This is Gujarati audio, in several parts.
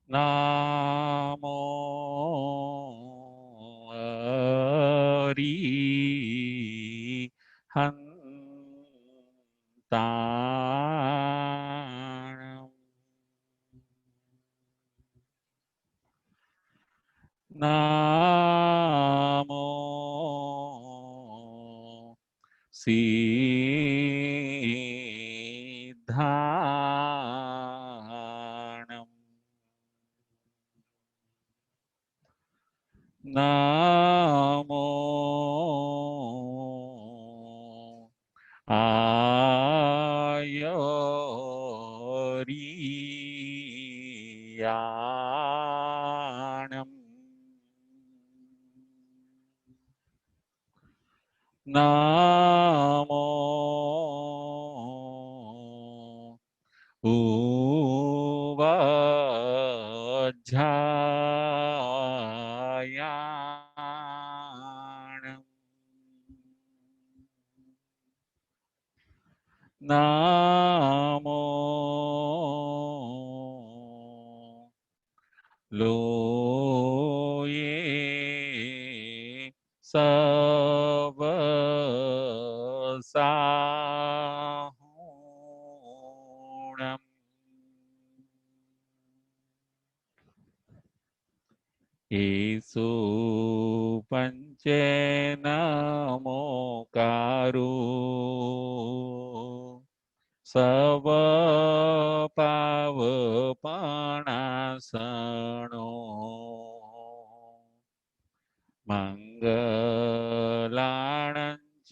નામો હંતાણમ. નામો સિદ્ધાણમ. નામો આયરિયાણમ. નામો ઉવજ્જાયાણમ. નામો લોયે સવસાહુણમ. એસો પંચેન મોકારો સવ પાવપણાસણો મંગલાણં ચ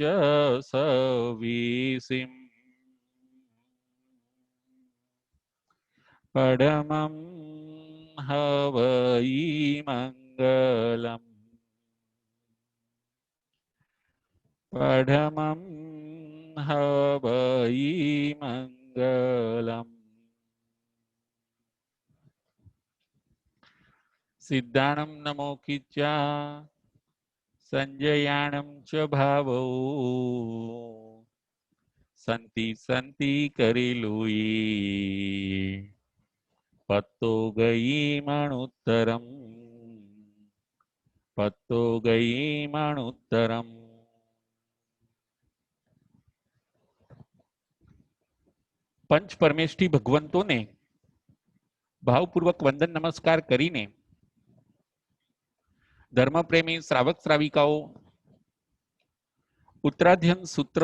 સવિસિમ પડમં હવઈ મંગલમ. પડમં હવઈ મંગલમ. સિદ્ધાણમ નમો કિચ્ચા સંજયાણમ ચ ભાવૌ સંતિ સંતિ કરેલુઈ પત્તો ગઈ મણુત્તરમ. પત્તો ગઈ મણુત્તરમ. પંચ પરમેષ્ઠી ભગવંતોને ભાવપૂર્વક વંદન નમસ્કાર કરીને ધર્મપ્રેમી શ્રાવક શ્રાવિકાઓ ઉત્તરાધ્યન સૂત્ર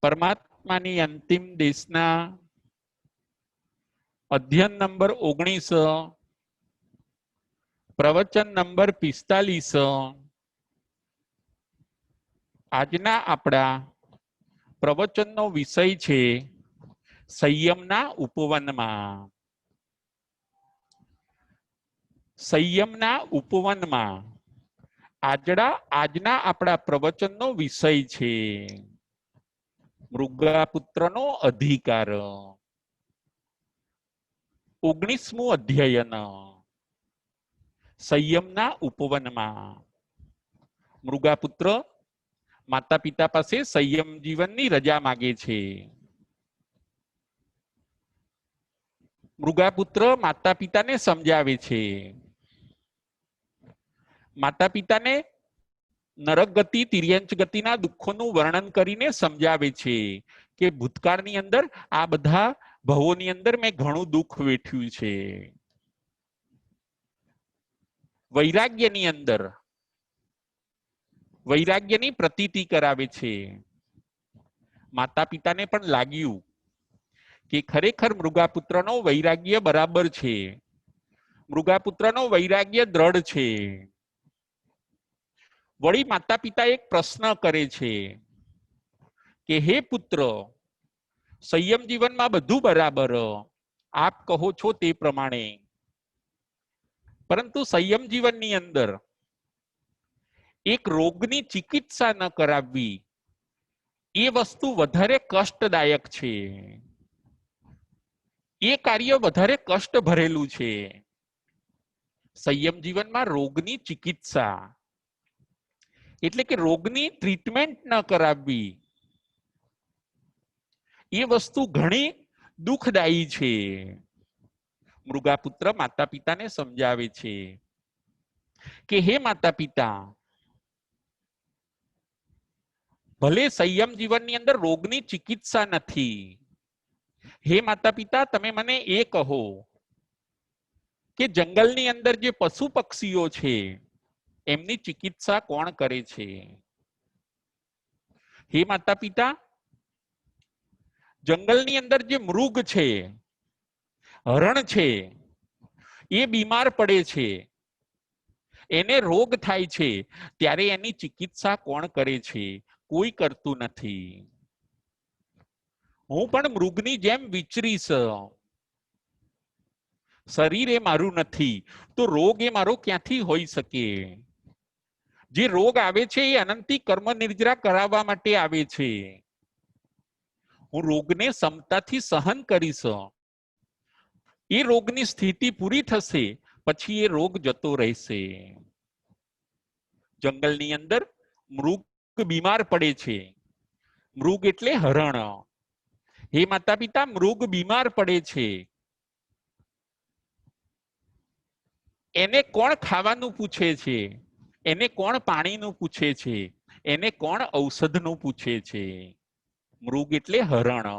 પરમાત્માની અંતિમ દેશના અધ્યયન નંબર 19 પ્રવચન નંબર 45 આજના આપણા પ્રવચનનો વિષય છે સંયમના ઉપવનમાં. સંયમના ઉપવનમાં આજના આપણા પ્રવચનનો વિષય છે મૃગાપુત્રનો અધિકાર. 19મું અધ્યયન સંયમના ઉપવનમાં. મૃગાપુત્ર માતા પિતા પાસે સંયમ જીવનની રજા માગે છે. મૃગાપુત્ર માતા પિતાને સમજાવે છે. માતા પિતાને નરક ગતિ તિર્યંચ ગતિના દુઃખોનું વર્ણન કરીને સમજાવે છે કે ભૂતકાળની અંદર આ બધા ભવોની અંદર મેં ઘણું દુઃખ વેઠ્યું છે. વૈરાગ્યની અંદર વૈરાગ્યની પ્રતીતિ કરાવે છે. માતા પિતાને પણ લાગ્યું કે ખરેખર મૃગાપુત્રનો વૈરાગ્ય બરાબર છે. મૃગાપુત્રનો વૈરાગ્ય દ્રઢ છે. વળી માતા પિતા એક પ્રશ્ન કરે છે કે હે પુત્ર, સંયમ જીવનમાં બધું બરાબર, આપ કહો છો તે પ્રમાણે, પરંતુ સંયમ જીવનની અંદર એક રોગની ચિકિત્સા ન કરાવવી એ વસ્તુ વધારે કષ્ટદાયક છે. એ કાર્ય વધારે કષ્ટ ભરેલું છે. સંયમ જીવનમાં રોગની ચિકિત્સા એટલે કે રોગની ટ્રીટમેન્ટ ન કરાવવી એ વસ્તુ ઘણી દુઃખદાયી છે. મૃગાપુત્ર માતા પિતાને સમજાવે છે કે હે માતા પિતા, ભલે સંયમ જીવનની અંદર રોગની ચિકિત્સા નથી, હે માતા પિતા તમે મને એ કહો કે જંગલની અંદર જે પશુ પક્ષીઓ છે એમની ચિકિત્સા કોણ કરે છે? હે માતા પિતા, જંગલની અંદર જે મૃગ છે, હરણ છે, એ બીમાર પડે છે, એને રોગ થાય છે, ત્યારે એની ચિકિત્સા કોણ કરે છે? કોઈ કરતું નથી. હું પણ મૃગની જેમ વિચરીશ. શરીર એ મારું નથી તો રોગ એ મારો ક્યાંથી હોઈ શકે? જે રોગ આવે છે એ અનંતી કર્મ નિર્જરા કરાવવા માટે આવે છે. હું રોગને ક્ષમતાથી સહન કરીશ. એ રોગની સ્થિતિ પૂરી થશે પછી એ રોગ જતો રહેશે. જંગલની અંદર મૃગ બીમાર પડે છે. મૃગ એટલે હરણ. હે માતા પિતા, મૃગ બીમાર પડે છે, એને કોણ ખાવાનું પૂછે છે? એને કોણ પાણીનું પૂછે છે? એને કોણ ઔષધનું પૂછે છે? મૃગ એટલે હરણ.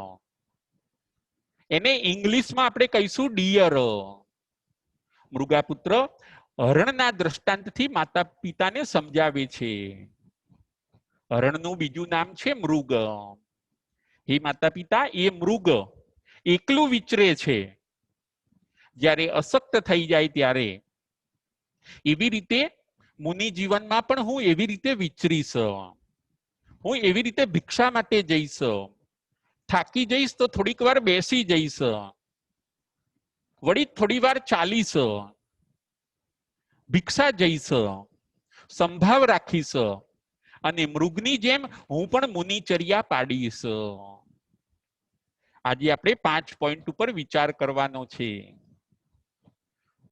એને ઇંગ્લિશમાં આપણે કહીશું ડિયર. મૃગાપુત્ર હરણના દ્રષ્ટાંતથી માતા પિતાને સમજાવે છે. હરણનું બીજું નામ છે મૃગ. હે માતા પિતા, એ મૃગ એકલું વિચરે છે. જ્યારે અશક્ત થઈ જાય ત્યારે એવી રીતે મુનિ જીવનમાં પણ હું એવી રીતે વિચરીશ. હું એવી રીતે ભિક્ષા માટે જઈશ. થાકી જઈશ તો થોડીક વાર બેસી જઈશ, વળી થોડી વાર ચાલીશ, ભિક્ષા જઈશ, સંભાવ રાખીશ, અને મૃગની જેમ હું પણ મુનિચર્યા પાડીશ. આજે આપણે 5 પોઈન્ટ ઉપર વિચાર કરવાનો છે.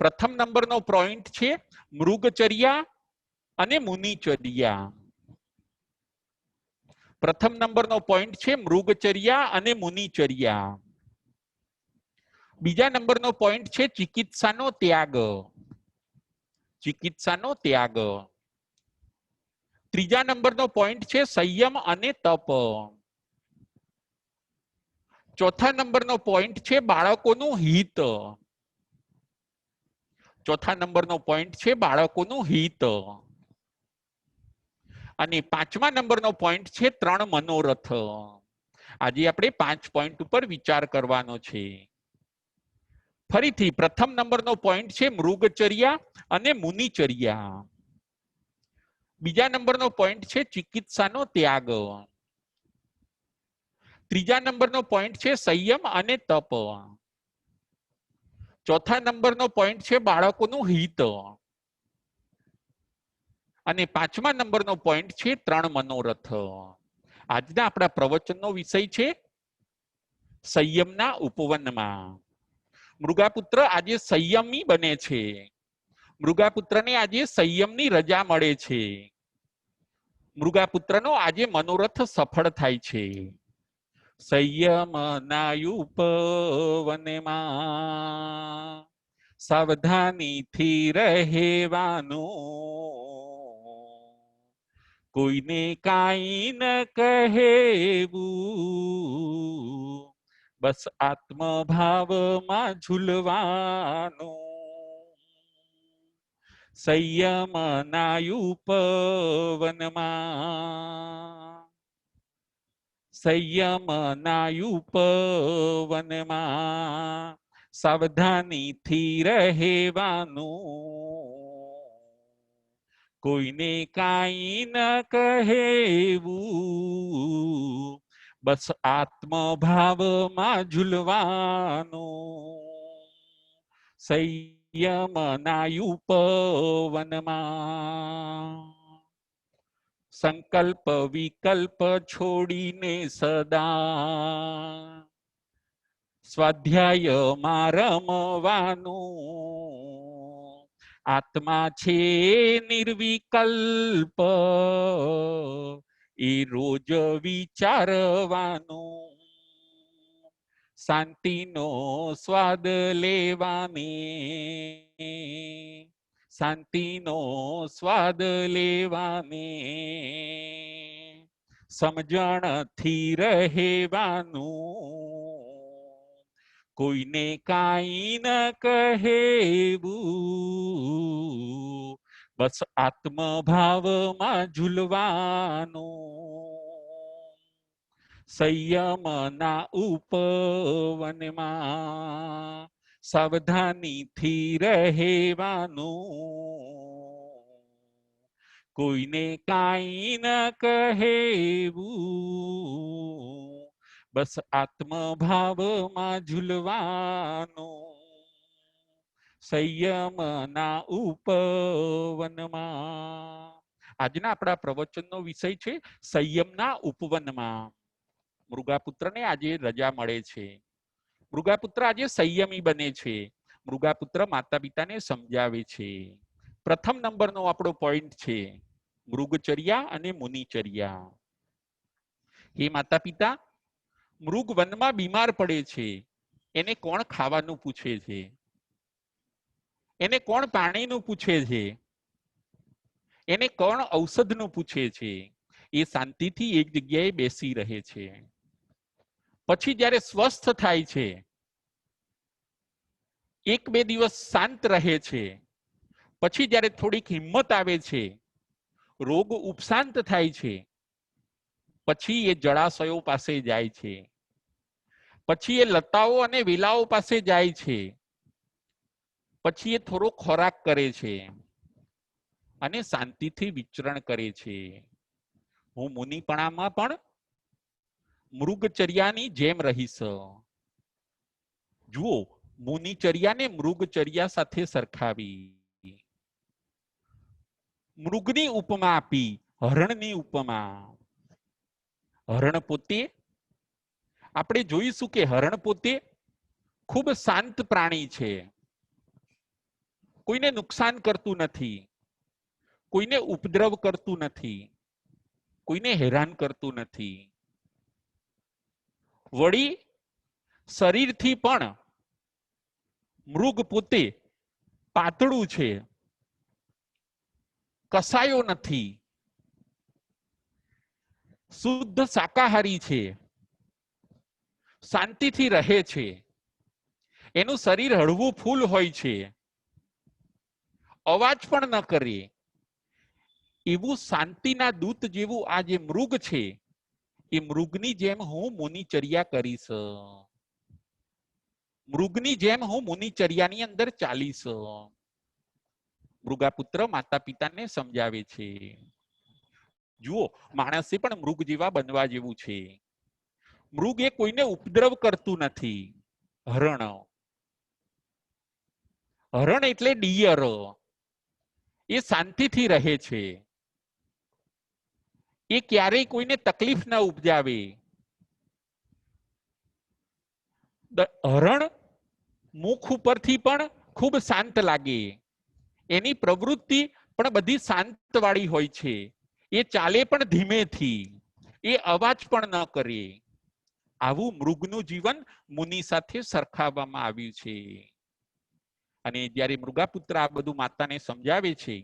પ્રથમ નંબરનો પોઈન્ટ છે મૃગચર્યા અને મુનિચર્યા. પ્રથમ નંબરનો પોઈન્ટ છે મૃગચર્યા અને મુનિચર્યા. બીજા નંબરનો પોઈન્ટ છે ચિકિત્સાનો ત્યાગ. ચિકિત્સાનો ત્યાગ. ત્રીજા નંબરનો પોઈન્ટ છે સંયમ અને તપ. ચોથા નંબરનો પોઈન્ટ છે બાળકોનું હિત. ચોથા નંબરનો પોઈન્ટ છે બાળકોનું હિત. અને પાંચમા નંબરનો પોઈન્ટ છે 3 મનોરથ. આજે આપણે 5 પોઈન્ટ ઉપર વિચાર કરવાનો છે. ફરીથી પ્રથમ નંબરનો પોઈન્ટ છે મૃગચર્યા અને મુનિચર્યા. બીજા નંબરનો પોઈન્ટ છે ચિકિત્સાનો ત્યાગ. ત્રીજા નંબરનો પોઈન્ટ છે સંયમ અને તપ. ચોથા નંબરનો પોઈન્ટ છે બાળકોનું હિત. અને પાંચમા નંબરનો પોઈન્ટ છે 3 મનોરથ. આજના આપણા પ્રવચનનો વિષય છે સંયમના ઉપવનમાં. મૃગાપુત્ર આજે સંયમી બને છે. મૃગાપુત્રને આજે સંયમની રજા મળે છે. મૃગાપુત્રનો આજે મનોરથ સફળ થાય છે. સંયમના ઉપવનમાં સાવધાનીથી રહેવાનું, કોઈને કાંઈ ન કહેવું, બસ આત્મભાવમાં ઝૂલવાનું. સંયમના ઉપવનમાં, સંયમના ઉપવનમાં સાવધાનીથી રહેવાનું, કોઈને કાંઈ ન કહેવું, બસ આત્મભાવમાં ઝૂલવાનું. સંયમના ઉપવનમાં સંકલ્પ વિકલ્પ છોડીને સદા સ્વાધ્યાયમાં રમવાનું. આત્મા છે નિર્વિકલ્પ, એ રોજ વિચારવાનું. શાંતિનો સ્વાદ લેવાને, શાંતિનો સ્વાદ લેવાને, સમજણથી રહેવાનું, કોઈને કાઈ ન કહેવું, બસ આત્મભાવમાં ઝૂલવાનું, સંયમના ઉપવનમાં સાવધાનીથી રહેવાનું, કોઈને કાઈ ન કહેવું, બસ આત્મભાવમાં ઝૂલવાનું, સંયમના ઉપવનમાં. આજના આપણા પ્રવચનનો વિષય છે સંયમના ઉપવનમાં. મૃગાપુત્રને આજે રજા મળે છે. મૃગાપુત્ર આજે સંયમી બને છે. મૃગાપુત્ર માતા પિતાને સમજાવે છે. પ્રથમ નંબરનો આપણો પોઈન્ટ છે મૃગચર્યા અને મુનિચર્યા. હે માતા પિતા, મૃગ વનમાં બીમાર પડે છે, એને કોણ ખાવાનું પૂછે છે? એને કોણ પાણીનું પૂછે છે? એને કોણ ઔષધનું પૂછે છે? એ શાંતિથી એક જગ્યાએ બેસી રહે છે. પછી જ્યારે સ્વસ્થ થાય છે, એક બે દિવસ શાંત રહે છે, પછી જ્યારે થોડીક હિંમત આવે છે, રોગ ઉપશાંત થાય છે, પછી એ જળાશયો પાસે જાય છે, પછી એ લતાઓ અને વેલાઓ પાસે જાય છે, પછી એ થોડો ખોરાક કરે છે અને શાંતિથી વિચરણ કરે છે. હું મુનિપણામાં પણ મૃગચર્યાની જેમ રહીશ. જુઓ, મુનિચર્યાને મૃગચર્યા સાથે સરખાવી, મૃગની ઉપમા આપી, હરણની ઉપમા. હરણ પોતે, આપણે જોઈશું કે હરણ પોતે ખૂબ શાંત પ્રાણી છે. કોઈને નુકસાન કરતું નથી, કોઈને ઉપદ્રવ કરતું નથી, કોઈને હેરાન કરતું નથી. વળી શરીરથી પણ મૃગ પોતે પાતળું છે, કસાયો નથી, શુદ્ધ શાકાહારી છે, શાંતિથી રહે છે. એનું શરીર હળવું ફૂલ હોય છે, અવાજ પણ ન કરે. એવું શાંતિના દૂત જેવું આ જે મૃગ છે, એ મૃગની જેમ હું મુનિચર્યા કરીશ. મૃગની જેમ હું મુનિચર્યાની અંદર ચાલીશ. મૃગાપુત્ર માતા પિતાને સમજાવે છે. જુઓ, માણસે પણ મૃગ જેવા બનવા જેવું છે. મૃગ એ કોઈને ઉપદ્રવ કરતું નથી. હરણ, હરણ એટલે ડિયર, એ શાંતિથી રહે છે. એ ક્યારેય કોઈને તકલીફ ન ઉપજાવે. હરણ મુખ ઉપરથી પણ ખૂબ શાંત લાગે, એની પ્રવૃત્તિ પણ બધી શાંત વાળી હોય છે. એ ચાલે પણ ધીમેથી, એ અવાજ પણ ન કરે. આવું મૃગનું જીવન મુનિ સાથે સરખાવવામાં આવ્યું છે. અને જ્યારે મૃગાપુત્ર આ બધું માતાને સમજાવે છે,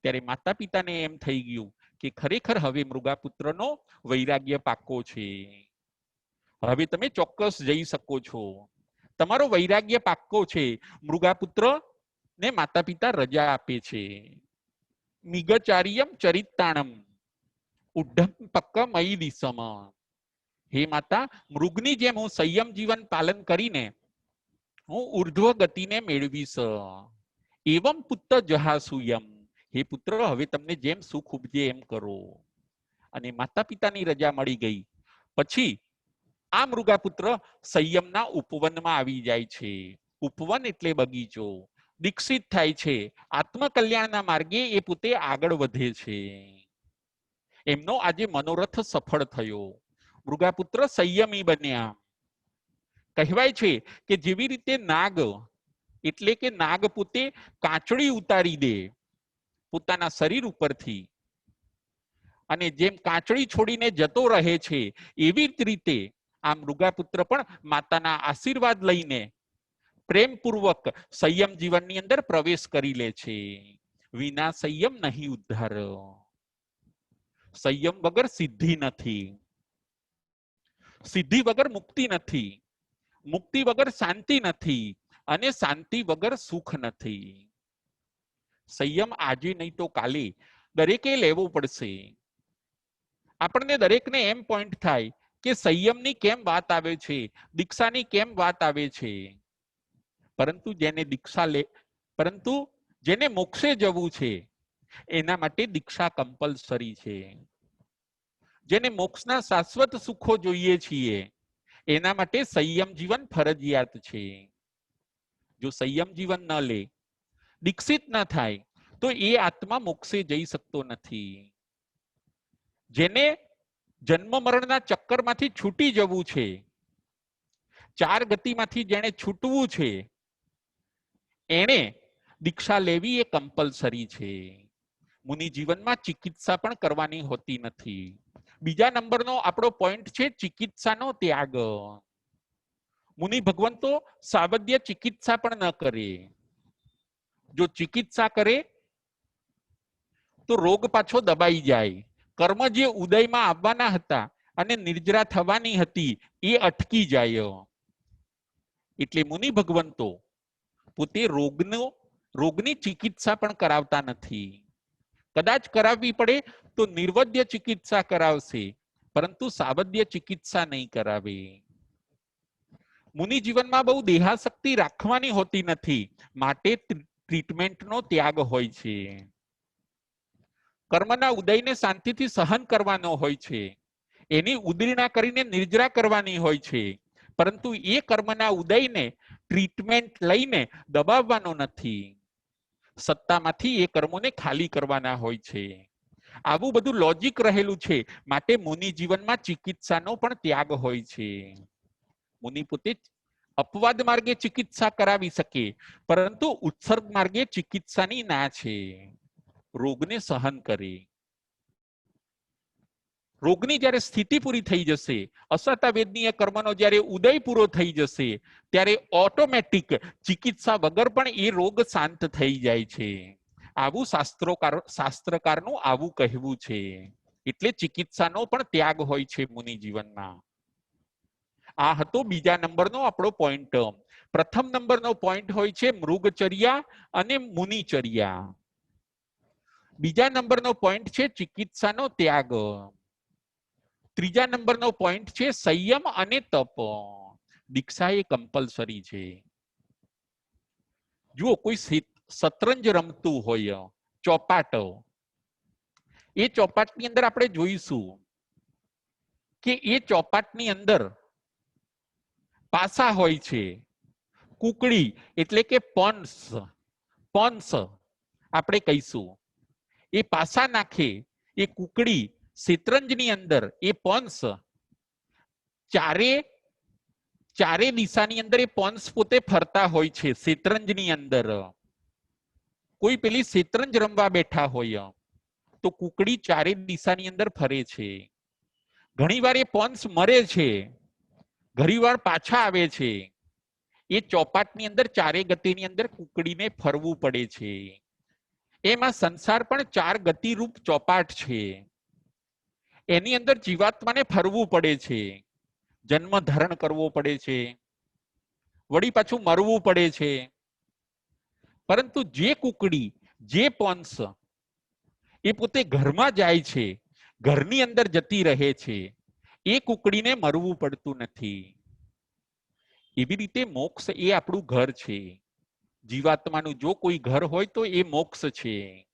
ત્યારે માતા પિતાને એમ થઈ ગયું કે ખરેખર હવે મૃગાપુત્રનો વૈરાગ્ય પાક્કો છે. હવે તમે ચોક્કસ જઈ શકો છો, તમારો વૈરાગ્ય પાક્કો છે. મૃગાપુત્ર ને માતા પિતા રજા આપે છે. મિગચાર્યમ ચરિતાણમ ઉઢ્ઢમ પક્કમયી દિશમ. હે માતા, મૃગની જેમ હું સંયમ જીવન પાલન કરીને હું ઉર્ધ્વ ગતિને મેળવીશ. એવમ પુત્ર જહાસુયમ. હે પુત્ર, હવે તમને જેમ સુખ ઉપજે એમ કરો. અને માતા પિતાની રજા મળી ગઈ પછી આ મૃગાપુત્ર સંયમના ઉપવનમાં આવી જાય છે. ઉપવન એટલે બગીચો. દીક્ષિત થાય છે, આત્મકલ્યાણના માર્ગે એ પોતે આગળ વધે છે. એમનો આજે મનોરથ સફળ થયો. મૃગાપુત્ર સંયમી બન્યા. કહેવાય છે કે જેવી રીતે નાગ, એટલે કે નાગ પોતે કાચળી ઉતારી દે પોતાના શરીર ઉપરથી, અને જેમ કાચળી છોડીને જતો રહે છે, એવી જ રીતે આ મૃગાપુત્ર પણ માતાના આશીર્વાદ લઈને પ્રેમપૂર્વક સંયમ જીવનની અંદર પ્રવેશ કરી લે છે. વિના સંયમ નહીં ઉદ્ધાર. સંયમ વગર સિદ્ધિ નથી, સિદ્ધિ વગર મુક્તિ નથી, મુક્તિ વગર શાંતિ નથી, અને શાંતિ વગર સુખ નથી. સંયમ આજે નહીં તો કાલે દરેકે લેવો પડશે. આપણને દરેકને એમ પોઈન્ટ થાય કે સંયમની કેમ વાત આવે છે, દીક્ષાની કેમ વાત આવે છે. પરંતુ જેને મોક્ષે જવું છે એના માટે દીક્ષા કમ્પલસરી છે. જેને મોક્ષના શાશ્વત સુખો જોઈએ છીએ એના માટે સંયમ જીવન ફરજિયાત છે. જો સંયમ જીવન ન લે, દીક્ષિત ન થાય તો એ આત્મા મોક્ષે જઈ શકતો નથી. જેને જન્મ મરણના ચક્કરમાંથી છૂટી જવું છે, ચાર ગતિમાંથી જેને છૂટવું છે, એને દીક્ષા લેવી એ કમ્પલસરી છે. મુનિ જીવનમાં ચિકિત્સા પણ કરવાની હોતી નથી. બીજા નંબરનો આપણો પોઈન્ટ છે ચિકિત્સાનો ત્યાગ. મુનિ ભગવંતો સાવધ્ય ચિકિત્સા પણ ન કરે. જો ચિકિત્સા કરે તો રોગ પાછો દબાઈ જાય. કર્મ જે ઉદયમાં આવવાના હતા અને નિર્જરા થવાની હતી એ અટકી જાય. એટલે મુનિ ભગવંતો પોતે રોગની ચિકિત્સા પણ કરાવતા નથી. કદાચ કરાવવી પડે તો નિર્વદ્ય ચિકિત્સા કરાવશે, પરંતુ સાવધ્ય ચિકિત્સા નહીં કરાવે. મુનિ જીવનમાં બહુ દેહાશક્તિ રાખવાની હોતી નથી, માટે ટ્રીટમેન્ટનો ત્યાગ હોય છે. કર્મના ઉદયને શાંતિથી સહન કરવાનો હોય છે, એની ઉદરીણા કરીને નિર્જરા કરવાની હોય છે, પરંતુ એ કર્મના ઉદયને ટ્રીટમેન્ટ લઈને દબાવવાનો નથી. સત્તામાંથી એ કર્મોને ખાલી કરવાના હોય છે. આવું બધું લોજિક રહેલું છે, માટે મુનિ જીવનમાં ચિકિત્સાનો પણ ત્યાગ હોય છે. મુનિ પોતે અપવાદ માર્ગે ચિકિત્સા કરાવી શકે, પરંતુ ઉત્સર્ગ માર્ગે ચિકિત્સાની ના છે. રોગને સહન કરે. રોગની જ્યારે સ્થિતિ પૂરી થઈ જશે, અસતાવેદનીય કર્મનો જ્યારે ઉદય પૂરો થઈ જશે, ત્યારે ઓટોમેટિક ચિકિત્સા વગર પણ એ રોગ શાંત થઈ જાય છે. આવું શાસ્ત્રકારનું આવું કહેવું છે. એટલે ચિકિત્સાનો પણ ત્યાગ હોય છે મુનિ જીવનમાં. આ હતો બીજા નંબરનો આપણો પોઈન્ટ. પ્રથમ નંબરનો પોઈન્ટ હોય છે મૃગચર્યા અને મુનિચર્યા. બીજા નંબરનો પોઈન્ટ છે ચિકિત્સાનો ત્યાગ. ત્રીજા નંબરનો પોઈન્ટ છે સંયમ અને તપ. દીક્ષા એ કમ્પલસરી છે. જુઓ, કોઈ શતરંજ રમતું હોય, ચોપાટ, એ ચોપાટની અંદર આપણે જોઈશું કે એ ચોપાટની અંદર પાસા હોય છે. કુકડી એટલે કે પોન્સ આપણે કહીશું. એ પાસા નાખે, એ કુકડી શેતરંજની અંદર એ પોન્સ ચારે દિશાની અંદર એ પોન્સ પોતે ફરતા હોય છે. શેતરંજની અંદર કોઈ પેલી શેતરંજ રમવા બેઠા હોય તો કુકડી ચારે દિશાની અંદર ફરે છે. ઘણીવાર એ પોન્સ મરે છે, ઘણીવાર પાછા આવે છે. એ ચોપાટની અંદર ચારે ગતિની અંદર કુકડીને ફરવું પડે છે. એમાં સંસાર પણ ચાર ગતિરૂપ ચોપાટ છે. એની અંદર જીવાત્માને ફરવું પડે છે, જન્મ ધારણ કરવો પડે છે, વળી પાછું મરવું પડે છે. પરંતુ જે કુકડી, જે પોન્સ એ પોતે ઘરમાં જાય છે, ઘરની અંદર જતી રહે છે, એ કુકડીને મરવું પડતું નથી. એવી રીતે મોક્ષ એ આપણું ઘર છે. જીવાત્માનું જો કોઈ ઘર હોય તો એ મોક્ષ છે.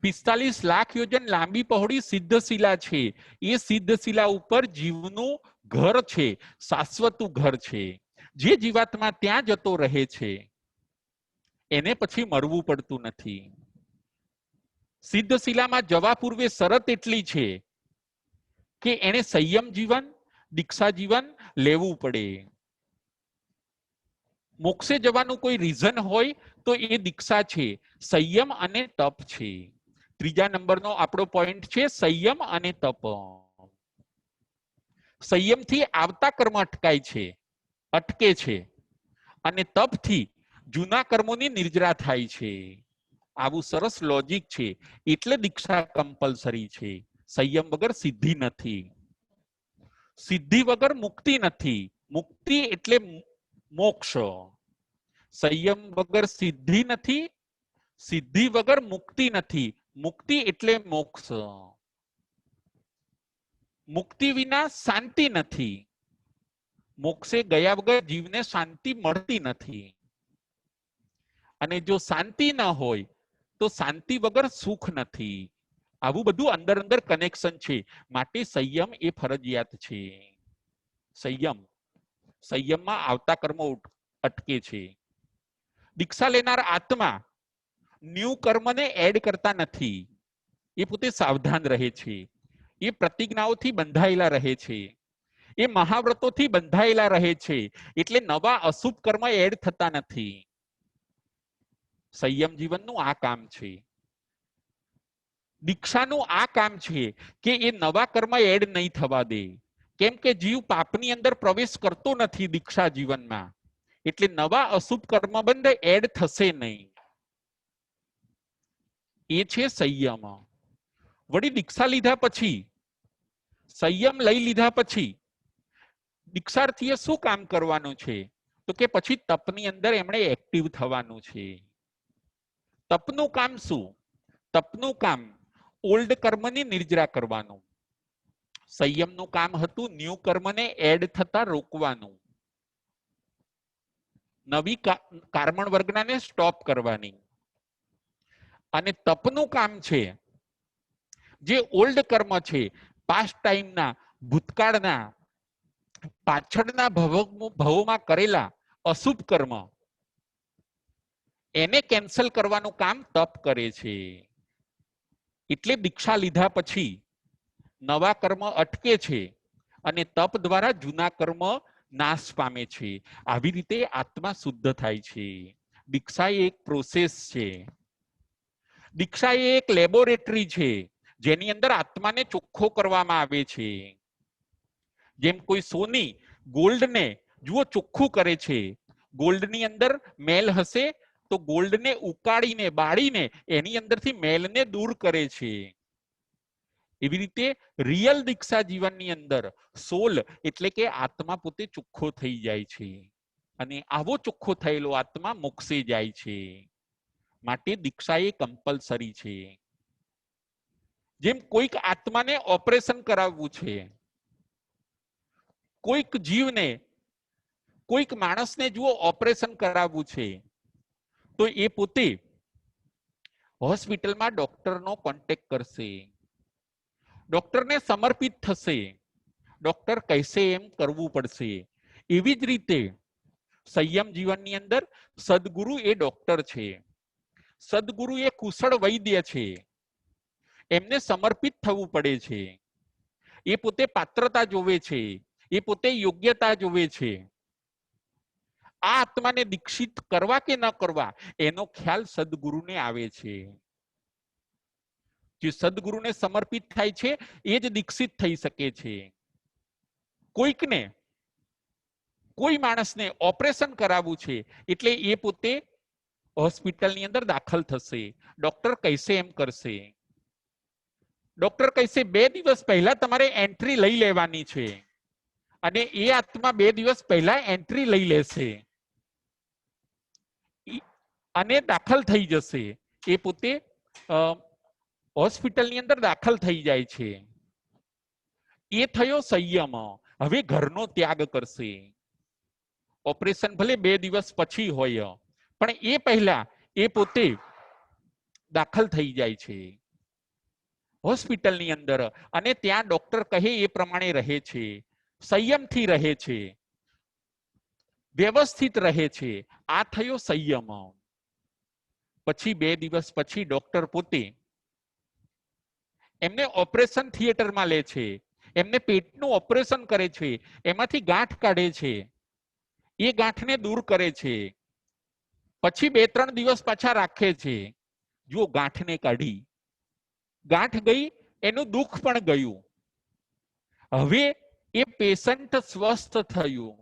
45 લાખ યોજન લાંબી પહોળી સિદ્ધશિલા છે. એ સિદ્ધશિલા ઉપર જીવનું ઘર છે, શાશ્વતું ઘર છે. જે જીવાત્મા ત્યાં જતો રહે છે એને પછી મરવું પડતું નથી. સિદ્ધશિલામાં જવા પૂર્વે શરત એટલી છે કે એને સંયમ જીવન, દીક્ષા જીવન લેવું પડે. મોક્ષે જવાનું કોઈ રીઝન હોય તો એ દીક્ષા છે, સંયમ અને તપ છે. ત્રીજા નંબરનો આપણો પોઈન્ટ છે સંયમ અને તપ. સંયમથી આવતા કર્મ અટકે છે અને તપથી જૂના કર્મોની નિર્જરા થાય છે. આવું સરસ લોજિક છે. એટલે દીક્ષા કમ્પલસરી છે. સંયમ વગર સિદ્ધિ નથી, સિદ્ધિ વગર મુક્તિ નથી. મુક્તિ એટલે મોક્ષ. સંયમ વગર સિદ્ધિ નથી, સિદ્ધિ વગર મુક્તિ નથી. મુક્તિ એટલે મોક્ષ. મુક્તિ વિના શાંતિ નથી. મોક્ષે ગયા વગર જીવને શાંતિ મળતી નથી. અને જો શાંતિ ન હોય તો શાંતિ વગર સુખ નથી. આવું બધું અંદર અંદર કનેક્શન છે. માટે સંયમ એ ફરજિયાત છે. સંયમમાં આવતા કર્મો અટકે છે. દીક્ષા લેનાર આત્મા ન્યૂ કર્મને એડ કરતા નથી. એ પોતે સાવધાન રહે છે. એ પ્રતિજ્ઞાઓથી બંધાયેલા રહે છે. એ મહાવ્રતોથી બંધાયેલા રહે છે. એટલે નવા અશુભ કર્મ એડ થતા નથી. સંયમ જીવનનું આ કામ છે. દીક્ષાનું આ કામ છે કે એ નવા કર્મ એડ નહીં થવા દે. કેમ કે જીવ પાપની અંદર પ્રવેશ કરતો નથી દીક્ષા જીવનમાં. એટલે નવા અશુભ કર્મબંધ એડ થશે નહીં. એ છે સંયમ. વળી દીક્ષા લીધા પછી, સંયમ લઈ લીધા પછી દીક્ષાર્થીએ શું કામ કરવાનું છે? તો કે પછી તપની અંદર એમણે એક્ટિવ થવાનું છે. તપનું કામ શું? તપનું કામ ઓલ્ડ કર્મની નિર્જરા કરવાનું. સંયમનું કામ હતું ન્યૂ કર્મને એડ થતા રોકવાનું. નવી કાર્બન વર્ગનાને સ્ટોપ કરવાની. અને તપનું કામ છે જે ઓલ્ડ કર્મ છે, પાસ્ટ ટાઈમના, ભૂતકાળના, પાછળના ભવોમાં કરેલા અશુભ કર્મ, એને કેન્સલ કરવાનું કામ તપ કરે છે. એટલે દીક્ષા લીધા પછી નવા કર્મ અટકે છે અને તપ દ્વારા જૂના કર્મ નાશ પામે છે. આવી રીતે આત્મા શુદ્ધ થાય છે. દીક્ષા એ એક પ્રોસેસ છે. દીક્ષા એ એક લેબોરેટરી છે જેની અંદર આત્માને ચોખ્ખો કરવામાં આવે છે. જેમ કોઈ સોની ગોલ્ડને જુઓ ચોખ્ખું કરે છે. ગોલ્ડની અંદર મેલ હશે તો ગોલ્ડને ઉકાળીને બાળીને એની અંદરથી મેલને દૂર કરે છે. એવી રીતે રિયલ દીક્ષા જીવનની અંદર સોલ એટલે કે આત્મા પોતે ચોખ્ખો થઈ જાય છે. અને આવો ચોખ્ખો થયેલો આત્મા મોક્ષે જાય છે. માટે દીક્ષા એ કમ્પલસરી છે. જેમ કોઈક આત્માને ઓપરેશન કરાવવું છે, કોઈક જીવને, કોઈક માણસને જુઓ ઓપરેશન કરાવવું છે, તો એ પોતે હોસ્પિટલમાં ડોક્ટરનો કોન્ટેક્ટ કરશે, ડોક્ટરને સમર્પિત થશે, ડોક્ટર કહેશે એમ કરવું પડશે. એવી જ રીતે સંયમ જીવનની અંદર સદગુરુ એ ડોક્ટર છે, સદગુરુ એ કુશળ વૈદ્ય છે. એમને સમર્પિત થવું પડે છે. એ પોતે પાત્રતા જોવે છે, એ પોતે યોગ્યતા જોવે છે. આ આત્માને દીક્ષિત કરવા કે ન કરવા એનો ખ્યાલ સદગુરુને આવે છે. જે સદગુરુને સમર્પિત થાય છે એ જ દીક્ષિત થઈ શકે છે. કોઈકને, કોઈ માણસને ઓપરેશન કરાવવું છે એટલે એ પોતે હોસ્પિટલની અંદર દાખલ થશે, ડોક્ટર કહેશે એમ કરશે. ડોક્ટર કહેશે 2 દિવસ પહેલા તમારે એન્ટ્રી લઈ લેવાની છે, અને એ આત્મા 2 દિવસ પહેલા એન્ટ્રી લઈ લેશે અને દાખલ થઈ જશે. એ પોતે હોસ્પિટલની અંદર દાખલ થઈ જાય છે. એ થયો સંયમ. હવે ઘરનો ત્યાગ કરશે. ઓપરેશન ભલે 2 દિવસ પછી હોય પણ એ પહેલા એ પોતે દાખલ થઈ જાય છે હોસ્પિટલની અંદર, અને ત્યાં ડોક્ટર કહે એ પ્રમાણે રહે છે, સંયમથી રહે છે, વ્યવસ્થિત રહે છે. આ થયો સંયમ. પછી 2 દિવસ પછી ડોક્ટર પોતે એમને ઓપરેશન થિયેટરમાં લે છે, એમને પેટનું ઓપરેશન કરે છે, એમાંથી ગાંઠ કાઢે છે, એ ગાંઠને દૂર કરે છે. પછી 2-3 દિવસ પાછા રાખે છે. જો ગાંઠને કાઢી, ગાંઠ ગઈ, એનું દુઃખ પણ ગયું. હવે એ પેશન્ટ સ્વસ્થ થયું,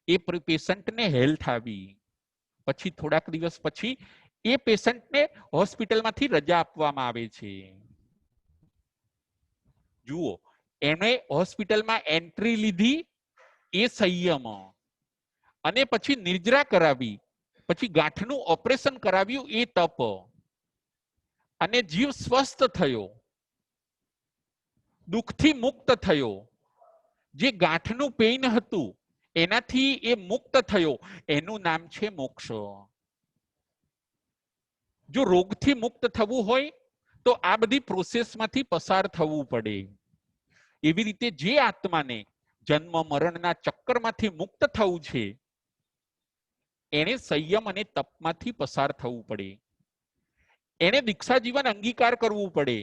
એ પેશન્ટને હેલ્થ આવી, પછી થોડાક દિવસ પછી એ પેશન્ટને હોસ્પિટલમાંથી રજા આપવામાં આવે છે. જુઓ, એણે હોસ્પિટલમાં એન્ટ્રી લીધી એ સંયમ, અને પછી નિર્જરા કરાવી, પછી ગાંઠનું ઓપરેશન કરાવ્યું એ તપ, અને જીવ સ્વસ્થ થયો, દુઃખથી મુક્ત થયો, જે ગાંઠનું પેઇન હતું એનાથી એ મુક્ત થયો, એનું નામ છે મોક્ષ. જો રોગથી મુક્ત થવું હોય તો આ બધી પ્રોસેસમાંથી પસાર થવું પડે. એવી રીતે જે આત્માને જન્મ મરણના ચક્કરમાંથી મુક્ત થવું છે એને સંયમ અને તપમાંથી પસાર થવું પડે. એને દીક્ષા જીવન અંગીકાર કરવું પડે.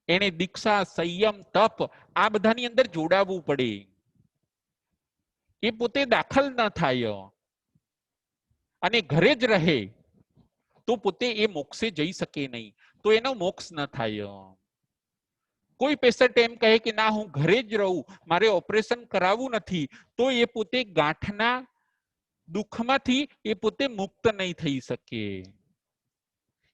એને દીક્ષા, સંયમ, તપ આ બધાની અંદર જોડાવવું પડે. એ પોતે દાખલ ન થાય અને ઘરે જ રહે તો પોતે એ મોક્ષે જઈ શકે નહીં, તો એનો મોક્ષ ન થાય. કોઈ પેશન્ટ એમ કહે કે ના હું ઘરે જ રહું, મારે ઓપરેશન કરાવવું નથી, તો એ પોતે ગાંઠના દુઃખમાંથી એ પોતે મુક્ત નહીં થઈ શકે.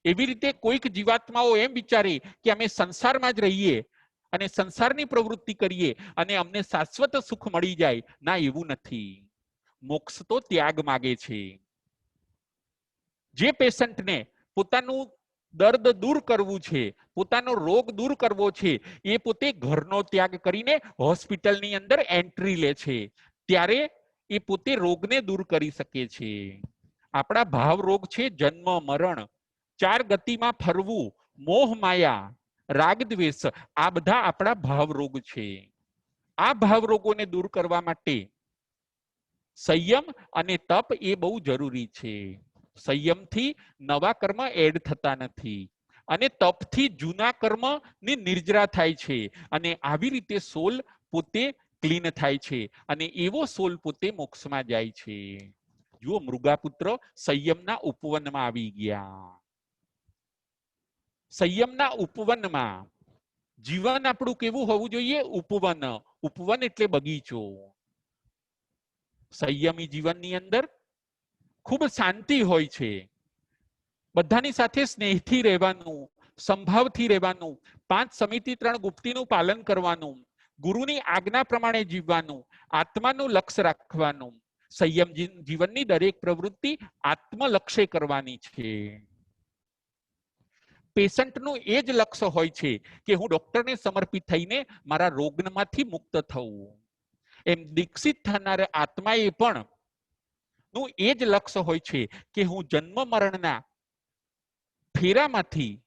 એવી રીતે કોઈક જીવાત્માઓ એમ વિચારે કે અમે સંસારમાં જ રહીએ અને સંસારની પ્રવૃત્તિ કરીએ અને અમને શાશ્વત સુખ મળી જાય. ના, એવું નથી. મોક્ષ તો ત્યાગ માગે છે. જે પેશન્ટને પોતાનું દર્દ દૂર કરવું છે, પોતાનો રોગ દૂર કરવો છે, એ પોતે ઘરનો ત્યાગ કરીને હોસ્પિટલની અંદર એન્ટ્રી લે છે, ત્યારે એ પોતે રોગને દૂર કરી શકે છે. આપણા ભાવ રોગ છે જન્મ મરણ, ચાર ગતિમાં ફરવું, મોહ માયા, રાગ દ્વેષ, આ બધા આપણા ભાવ રોગ છે. આ ભાવ રોગોને દૂર કરવા માટે સંયમ અને તપ એ બહુ જરૂરી છે. સંયમથી નવા કર્મ એડ થતા નથી અને તપથી જૂના કર્મની નિર્જરા થાય છે, અને આવી રીતે સોલ પોતે ક્લીન થાય છે અને એવો સોલ પોતે મોક્ષમાં જાય છે. જુઓ, મૃગાપુત્ર સંયમના ઉપવનમાં આવી ગયા. સંયમના ઉપવનમાં જીવન આપણું કેવું હોવું જોઈએ? ઉપવન. ઉપવન એટલે બગીચો. સંયમી જીવનની અંદર ખૂબ શાંતિ હોય છે. બધાની સાથે સ્નેહથી રહેવાનું, સંભાવથી રહેવાનું, 5 સમિતિ 3 ગુપ્તીનું પાલન કરવાનું, ગુરુની આજ્ઞા પ્રમાણે જીવવાનું, આત્માનું લક્ષ્ય રાખવાનું. સંયમ જીવનની દરેક પ્રવૃત્તિ આત્મલક્ષ્ય કરવાની છે. પેશન્ટનું એ જ લક્ષ્ય હોય છે કે હું ડોક્ટરને સમર્પિત થઈને મારા રોગમાંથી મુક્ત થવું. એમ દીક્ષિત થનારા આત્માએ પણ નું એ જ લક્ષ્ય હોય છે કે હું જન્મ મરણના ફેરામાંથી,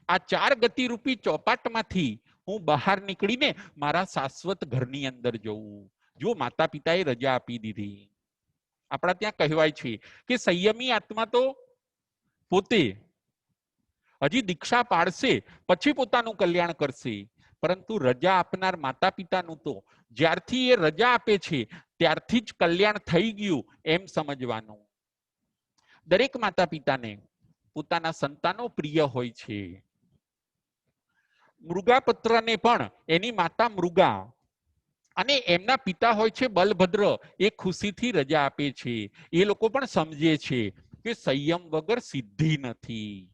આ ચાર ગતિરૂપી ચોપાટમાંથી હું બહાર નીકળીને મારા શાશ્વત ઘરની અંદર જવું. જો માતા પિતાએ રજા આપી દીધી. આપણા ત્યાં કહેવાય છે કે સંયમી આત્મા તો પોતે હજી દીક્ષા પાડશે પછી પોતાનું કલ્યાણ કરશે, પરંતુ રજા આપનાર માતા પિતાનું તો જ્યારથી એ રજા આપે છે ત્યારથી જ કલ્યાણ થઈ ગયું એમ સમજવાનું. દરેક માતા પિતાને પોતાના સંતાનો પ્રિય હોય છે. મૃગાપત્રને પણ એની માતા મૃગા અને એમના પિતા હોય છે બલભદ્ર, એ ખુશીથી રજા આપે છે. એ લોકો પણ સમજે છે કે સંયમ વગર સિદ્ધિ નથી,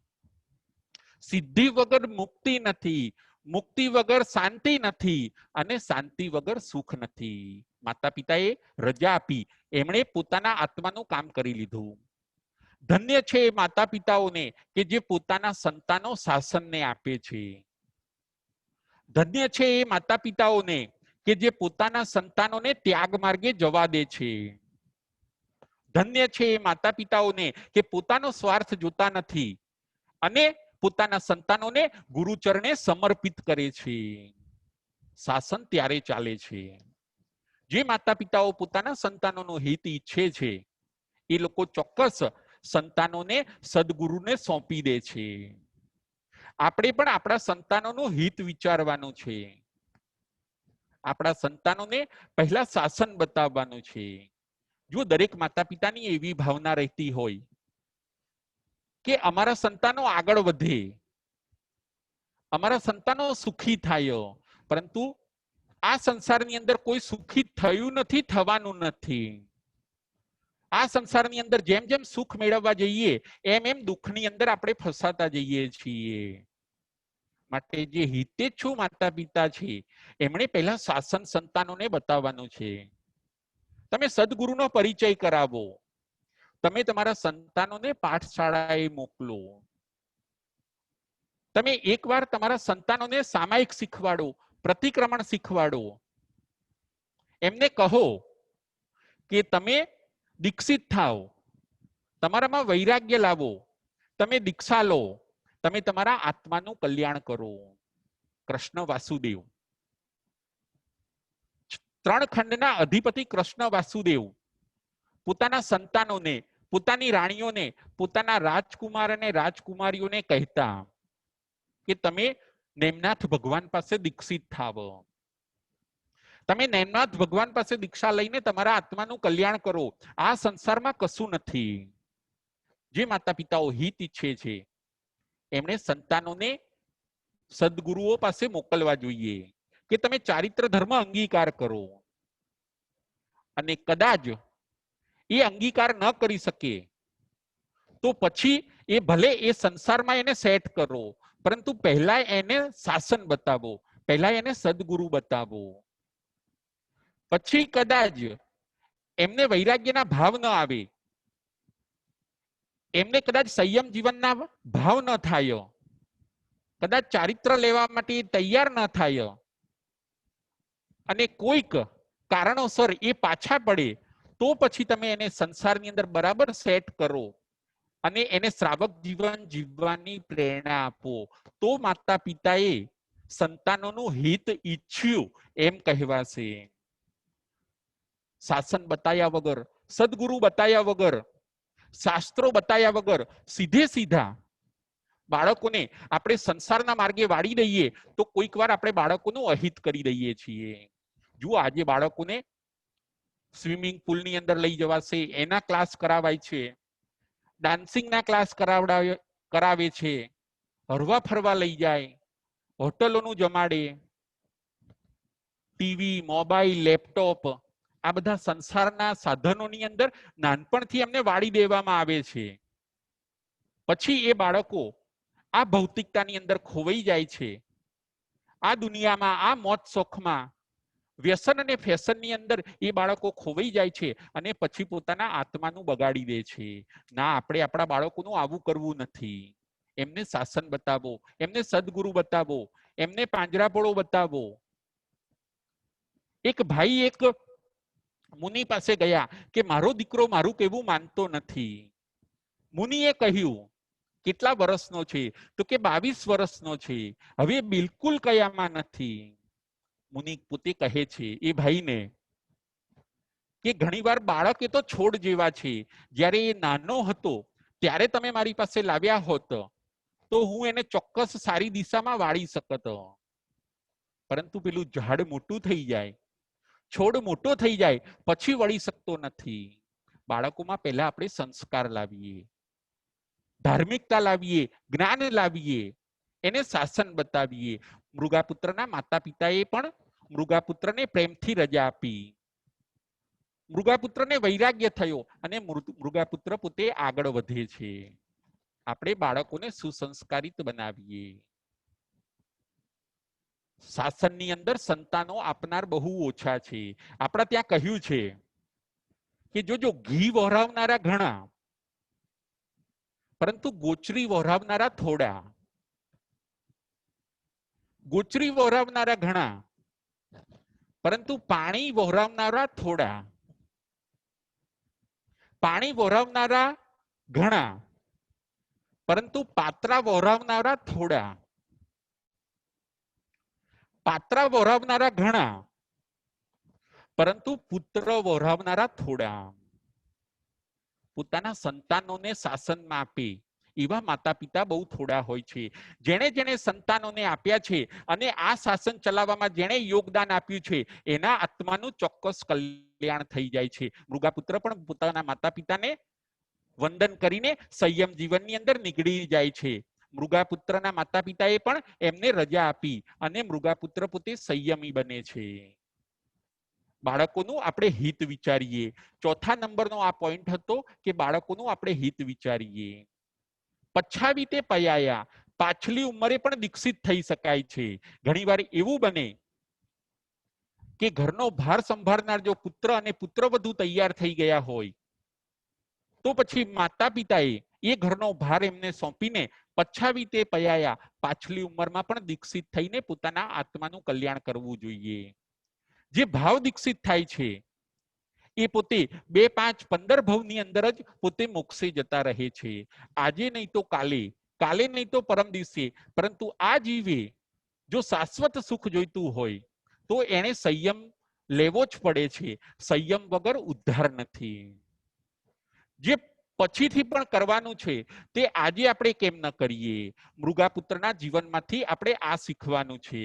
સિદ્ધિ વગર મુક્તિ નથી, મુક્તિ વગર શાંતિ નથી, અને શાંતિ વગર સુખ નથી. માતા પિતાએ રજા આપી, એમણે પોતાના આત્માનું કામ કરી લીધું. ધન્ય છે એ માતા પિતાઓને કે જે પોતાના સંતાનો શાસનને આપે છે. ધન્ય છે એ માતા પિતાઓને કે જે પોતાના સંતાનોને ત્યાગ માર્ગે જવા દે છે. ધન્ય છે એ માતા પિતાઓને કે પોતાનો સ્વાર્થ જોતા નથી અને પોતાના સંતાનોને ગુરુચરણે સમર્પિત કરે છે. શાસન ત્યારે ચાલે છે. જે માતા પિતાઓ પોતાના સંતાનોનું હિત ઈચ્છે છે એ લોકો ચોક્કસ સંતાનોને સદગુરુને સોંપી દે છે. આપણે પણ આપણા સંતાનોનું હિત વિચારવાનું છે. આપણા સંતાનોને પહેલા શાસન બતાવવાનું છે. જો દરેક માતા પિતાની એવી ભાવના રહેતી હોય કે અમારા સંતાનો આગળ વધે, અમારા સંતાનો સુખી થાય, પરંતુ આ સંસારની અંદર કોઈ સુખી થયું નથી, થવાનું નથી. આ સંસારની અંદર જેમ જેમ સુખ મેળવવા જઈએ એમ એમ દુઃખની અંદર આપણે ફસાતા જઈએ છીએ. માટે જે હિતેચ્છુ માતા પિતા છે એમણે પહેલા શાસન સંતાનોને બતાવવાનું છે. તમે સદગુરુનો પરિચય કરાવો, તમે તમારા સંતાનોને પાઠશાળાએ મોકલો, તમે એકવાર તમારા સંતાનોને સામાયિક શીખવાડો, પ્રતિક્રમણ શીખવાડો, એમને કહો કે તમે દીક્ષિત થાઓ, તમારામાં વૈરાગ્ય લાવો, તમે દીક્ષા લો, તમે તમારા આત્માનું કલ્યાણ કરો. કૃષ્ણ વાસુદેવ, 3 ખંડના અધિપતિ કૃષ્ણ વાસુદેવ પોતાના સંતાનોને, પોતાની રાણીઓને, પોતાના રાજકુમાર અને રાજકુમારીઓને કહેતા કે તમે નેમનાથ ભગવાન પાસે દીક્ષિત થાવ, તમે નેમનાથ ભગવાન પાસે દીક્ષા લઈને તમારા આત્માનું કલ્યાણ કરો. આ સંસારમાં કશું નથી. જે માતા પિતાઓ હિત ઈચ્છે છે એમણે સંતાનોને સદગુરુઓ પાસે મોકલવા જોઈએ કે તમે ચારિત્ર ધર્મ અંગીકાર કરો. અને કદાચ એ અંગીકાર ન કરી શકે તો પછી એ ભલે એ સંસારમાં એને સેટ કરો, પરંતુ પહેલા એને શાસન બતાવો, પહેલા એને સદગુરુ બતાવો. પછી કદાચ એમને વૈરાગ્યના ભાવ ન આવે, એમને કદાચ સંયમ જીવનના ભાવ ન થાય, કદાચ ચારિત્ર લેવા માટે તૈયાર ન થાય અને કોઈક કારણોસર એ પાછા પડે, તો પછી તમે એને સંસારની અંદર બરાબર સેટ કરો અને એને શ્રાવક જીવન જીવવાની પ્રેરણા આપો. તો માતા પિતાએ સંતાનોનું હિત ઈચ્છ્યું એમ કહેવાશે. શાસન બતાયા વગર, સદગુરુ બતાયા વગર, શાસ્ત્રો બતાયા વગર સીધે સીધા બાળકોને આપણે સંસારના માર્ગે વાળી દઈએ તો કોઈક વાર આપણે બાળકોનું અહિત કરી દઈએ છીએ. જુઓ, આજે બાળકોને સ્વિમિંગ પુલની અંદર લઈ જવાશે, એના ક્લાસ કરાવાય છે, ડાન્સિંગના ક્લાસ કરાવે છે, હરવા ફરવા લઈ જાય, હોટલોનું જમાડે, ટીવી, મોબાઈલ, લેપટોપ, આ બધા સંસારના સાધનોની અંદર નાનપણથી એમને વાળી દેવામાં આવે છે. પછી એ બાળકો આ ભૌતિકતાની અંદર ખોવાઈ જાય છે. આ દુનિયામાં, આ મોજ શોખમાં, વ્યસન અને ફેશનની અંદર એ બાળકો ખોવાઈ જાય છે અને પછી પોતાના આત્માનું બગાડી દે છે. ના, આપણે આપણા બાળકોનું આવું કરવું નથી. એમને શાસન બતાવો, એમને સદગુરુ બતાવો, એમને પાંજરાપોળો બતાવો. એક ભાઈ એક મુનિ પાસે ગયા કે મારો દીકરો મારું કહેવું માનતો નથી. મુનિએ કહ્યું, કેટલા વર્ષનો છે? તો કે 22 વર્ષનો છે. હવે બિલકુલ કયામાં નથી. મુનિ પોતે કહે છે એ ભાઈને કે ઘણીવાર બાળક એ તો છોડ જેવા છે, જ્યારે એ નાનો હતો ત્યારે તમે મારી પાસે લાવ્યા હોત તો હું એને ચોક્કસ સારી દિશામાં વાળી શકત, પરંતુ પેલું ઝાડ મોટું થઈ જાય, છોડ મોટો થઈ જાય પછી વળી શકતો નથી. બાળકોમાં પહેલા આપણે સંસ્કાર લાવીએ, ધાર્મિકતા લાવીએ, જ્ઞાન લાવીએ, એને શાસન બતાવીએ. મૃગાપુત્રના માતા પિતાએ પણ મૃગાપુત્રને પ્રેમથી રજા આપી. મૃગાપુત્રને વૈરાગ્ય થયો અને મૃગાપુત્ર પોતે આગળ વધે છે. આપણે બાળકોને સુસંસ્કારિત બનાવીએ. શાસનની અંદર સંતાનો આપનાર બહુ ઓછા છે. આપણા ત્યાં કહ્યું છે કે જો ઘી વહોરાવનારા ઘણા, પરંતુ ગોચરી વહોરાવનારા થોડા. ગોચરી વહોરાવનારા ઘણા, પરંતુ પાણી વહોરાવનારા થોડા. પાણી વહોરાવનારા ઘણા, પરંતુ પાત્રા વહોરાવનારા થોડા. પાત્રા વહોરાવનારા ઘણા, પરંતુ પુત્ર વહોરાવનારા થોડા. પોતાના સંતાનોને શાસનમાં આપે એવા માતા પિતા બહુ થોડા હોય છે. જેણે જેણે સંતાનોને આપ્યા છે અને આ શાસન ચલાવવામાં જેણે યોગદાન આપ્યું છે એના આત્માનું ચોક્કસ કલ્યાણ થઈ જાય છે. મૃગાપુત્ર પણ પોતાના માતા પિતાને વંદન કરીને સંયમ જીવનની અંદર નીકળી જાય છે. મૃગાપુત્રના માતા પિતાએ પણ એમને રજા આપી અને મૃગાપુત્ર પોતે સંયમી બને છે. બાળકોનું આપણે હિત વિચારીએ. ચોથા નંબરનો આ પોઈન્ટ હતો કે બાળકોનું આપણે હિત વિચારીએ. પછાવી તે પયાયા, પાછલી ઉંમરે પણ દીક્ષિત થઈ શકાય છે. ઘણીવાર એવું બને કે ઘરનો ભાર સંભાળનાર જો પુત્ર અને પુત્રવધુ તૈયાર થઈ ગયા હોય તો પછી માતા પિતાએ એ ઘરનો ભાર એમને સોંપીને પછાવી તે પયાયા, પાછલી ઉંમરમાં પણ દીક્ષિત થઈને પોતાના આત્માનું કલ્યાણ કરવું જોઈએ. જે ભાવ દીક્ષિત થાય છે એ પોતે 2, 5, 15 ભવની અંદર જ પોતે મોક્ષે જતા રહે છે. આજે નહીં તો કાલે, કાલે નહીં તો પરમ દિવસે, પરંતુ આ જીવે જો શાશ્વત સુખ જોઈતું હોય તો એને સંયમ લેવો જ પડે છે. સંયમ વગર ઉદ્ધાર નથી. જે પછીથી પણ કરવાનું છે તે આજે આપણે કેમ ન કરીએ? મૃગાપુત્રના જીવનમાંથી આપણે આ શીખવાનું છે.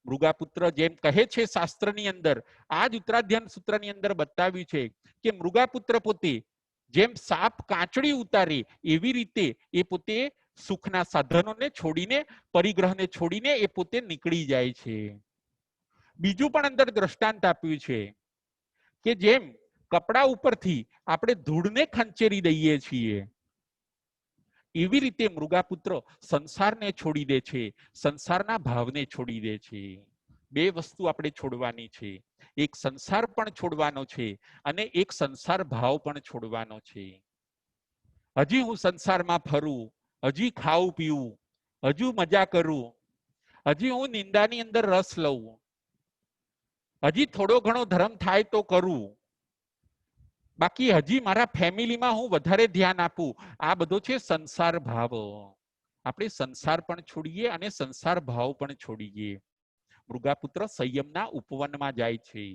મૃગાપુત્ર જેમ કહે છે શાસ્ત્રની અંદર, આ જ ઉત્તરાધ્યાન સૂત્રની અંદર બતાવ્યું છે કે મૃગાપુત્ર પોતે જેમ સાપ કાંચડી ઉતારે એવી રીતે એ પોતે સુખના સાધનોને છોડીને, પરિગ્રહને છોડીને એ પોતે નીકળી જાય છે. બીજું પણ અંદર દ્રષ્ટાંત આપ્યું છે કે જેમ કપડા ઉપરથી આપણે ધૂળને ખંચેરી દઈએ છીએ એવી રીતે મૃગાપુત્ર સંસારને છોડી દે છે, સંસારના ભાવને છોડી દે છે. બે વસ્તુ આપણે છોડવાની છે. એક સંસાર પણ છોડવાનો છે અને એક સંસાર ભાવ પણ છોડવાનો છે. હજી હું સંસારમાં ફરું, હજી ખાઉં પીવું, હજુ મજા કરું, હજી હું નિંદાની અંદર રસ લઉં, હજી થોડો ઘણો ધર્મ થાય તો કરું, બાકી હજી મારા ફેમિલીમાં હું વધારે ધ્યાન આપું. આ બધો છે સંસાર ભાવ. આપણે સંસાર પણ છોડીએ અને સંસાર ભાવ પણ છોડીએ. મૃગાપુત્ર સંયમના ઉપવનમાં જાય છે.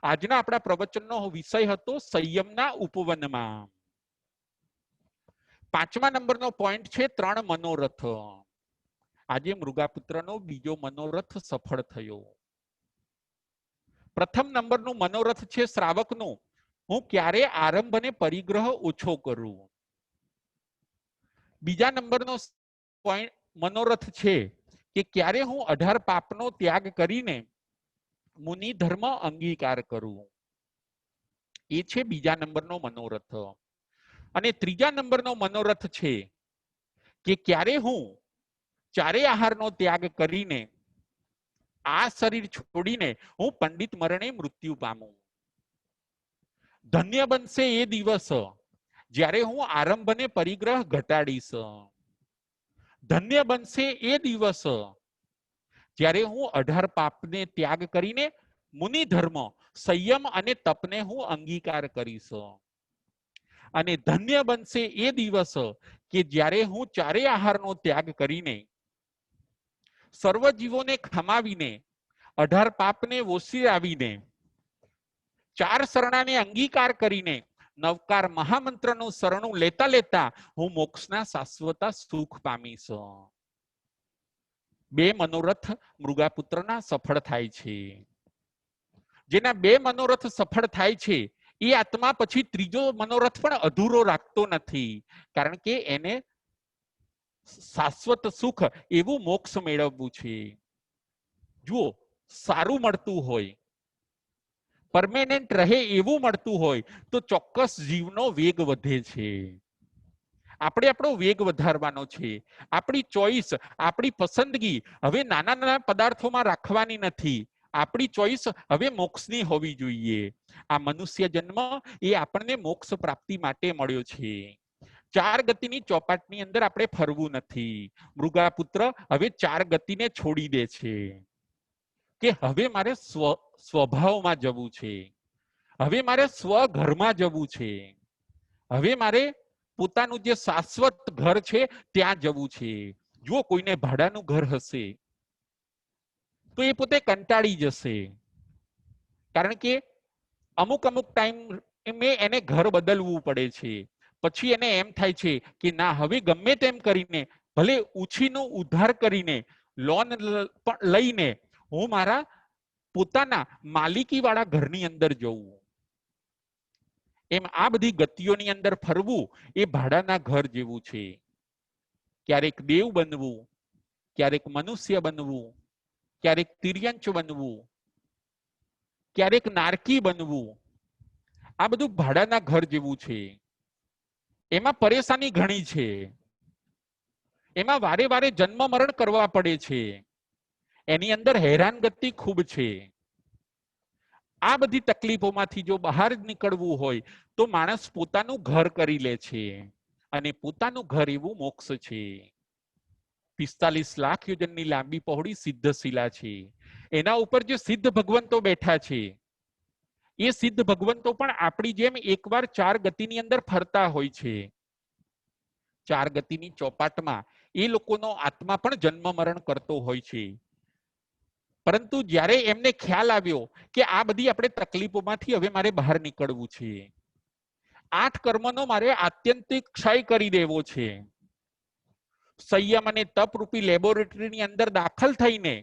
આજના આપણા પ્રવચનનો વિષય હતો સંયમના ઉપવનમાં. 5મા નંબરનો પોઈન્ટ છે 3 મનોરથ. આજે મૃગાપુત્રનો બીજો મનોરથ સફળ થયો. પ્રથમ નંબરનું મનોરથ છે શ્રાવકનું, હું ક્યારે આરંભ અને પરિગ્રહ ઓછો કરું. બીજા નંબરનો મનોરથ છે કે ક્યારે હું 18 પાપનો ત્યાગ કરીને મુનિ ધર્મ અંગીકાર કરું. એ છે બીજા નંબરનો મનોરથ. અને ત્રીજા નંબરનો મનોરથ છે કે ક્યારે હું 4 આહારનો ત્યાગ કરીને આ શરીર છોડીને હું પંડિત મરણે મૃત્યુ પામું. ધન્ય બનશે એ દિવસ જ્યારે હું આરંભ અને પરિગ્રહ ઘટાડીશ. ધન્ય બનશે એ દિવસ જ્યારે હું 18 પાપને ત્યાગ કરીને મુનિ ધર્મ, સંયમ અને તપને હું અંગીકાર કરીશ. અને ધન્ય બનશે એ દિવસ કે જ્યારે હું 4 આહારનો ત્યાગ કરીને સર્વ જીવોને ખમાવીને 18 પાપને ઓસીરાવીને 4 શરણાને અંગીકાર કરીને નવકાર મહામંત્રનું શરણું લેતા લેતા હું મોક્ષના શાશ્વત સુખ પામીશ. 2 મનોરથ મૃગાપુત્રના સફળ થાય છે. જેના 2 મનોરથ સફળ થાય છે એ આત્મા પછી ત્રીજો મનોરથ પણ અધૂરો રાખતો નથી, કારણ કે એને શાશ્વત સુખ એવું મોક્ષ મેળવવું છે. જુઓ, સારું મળતું હોય, પરમેનન્ટ રહે એવું મળતું હોય તો ચોક્કસ જીવનો વેગ વધે છે. આપણે આપણો વેગ વધારવાનો છે. આપણી ચોઈસ, આપણી પસંદગી હવે નાના નાના પદાર્થોમાં રાખવાની નથી. આપણી ચોઈસ હવે મોક્ષની હોવી જોઈએ. આ મનુષ્ય જન્મ એ આપણને મોક્ષ પ્રાપ્તિ માટે મળ્યો છે. 4 ગતિની ચોપાટની અંદર આપણે ફરવું નથી. મૃગાપુત્ર હવે 4 ગતિને છોડી દે છે કે હવે મારે સ્વભાવમાં જવું છે, હવે મારે સ્વઘરમાં જવું છે, હવે મારે પોતાનું જે શાશ્વત ઘર છે ત્યાં જવું છે. જો કોઈને ભાડાનું ઘર હશે તો એ પોતે કંટાળી જશે, કારણ કે અમુક ટાઈમ એને ઘર બદલવું પડે છે. પછી એને એમ થાય છે કે ના, હવે ગમે તેમ કરીને ભલે ઉછીનો ઉધાર કરીને લોન લઈને હું મારા પોતાના માલિકી વાળા ઘરની અંદર જવું. એમ આ બધી ગતિઓની અંદર ફરવું એ ભાડાના ઘર જેવું છે. ક્યારેક દેવ બનવું, ક્યારેક મનુષ્ય બનવું, ક્યારેક તિર્યંચ બનવું, ક્યારેક નારકી બનવું, આ બધું ભાડાના ઘર જેવું છે. એમાં પરેશાની ઘણી છે, એમાં વારે વારે જન્મ મરણ કરવા પડે છે, એની અંદર હેરાનગતિ ખૂબ છે. આ બધી તકલીફોમાંથી જો બહાર નીકળવું હોય તો માણસ પોતાનું ઘર કરી લે છે, અને પોતાનું ઘર એવું મોક્ષ છે. 45 લાખ યોજનની લાંબી પહોળી સિદ્ધશિલા છે. એના ઉપર જે સિદ્ધ ભગવંતો બેઠા છે, એ સિદ્ધ ભગવંતો પણ આપણી જેમ એકવાર 4 ગતિની અંદર ફરતા હોય છે. 4 ગતિની ચોપાટમાં એ લોકોનો આત્મા પણ જન્મ મરણ કરતો હોય છે. પરંતુ જ્યારે એમને ખ્યાલ આવ્યો કે આ બધી આપણે તકલીફોમાંથી હવે મારે બહાર નીકળવું છે, 8 કર્મનો મારે આત્યંતિક ક્ષય કરી દેવો છે, સંયમ અને તપ રૂપી લેબોરેટરીની અંદર દાખલ થઈને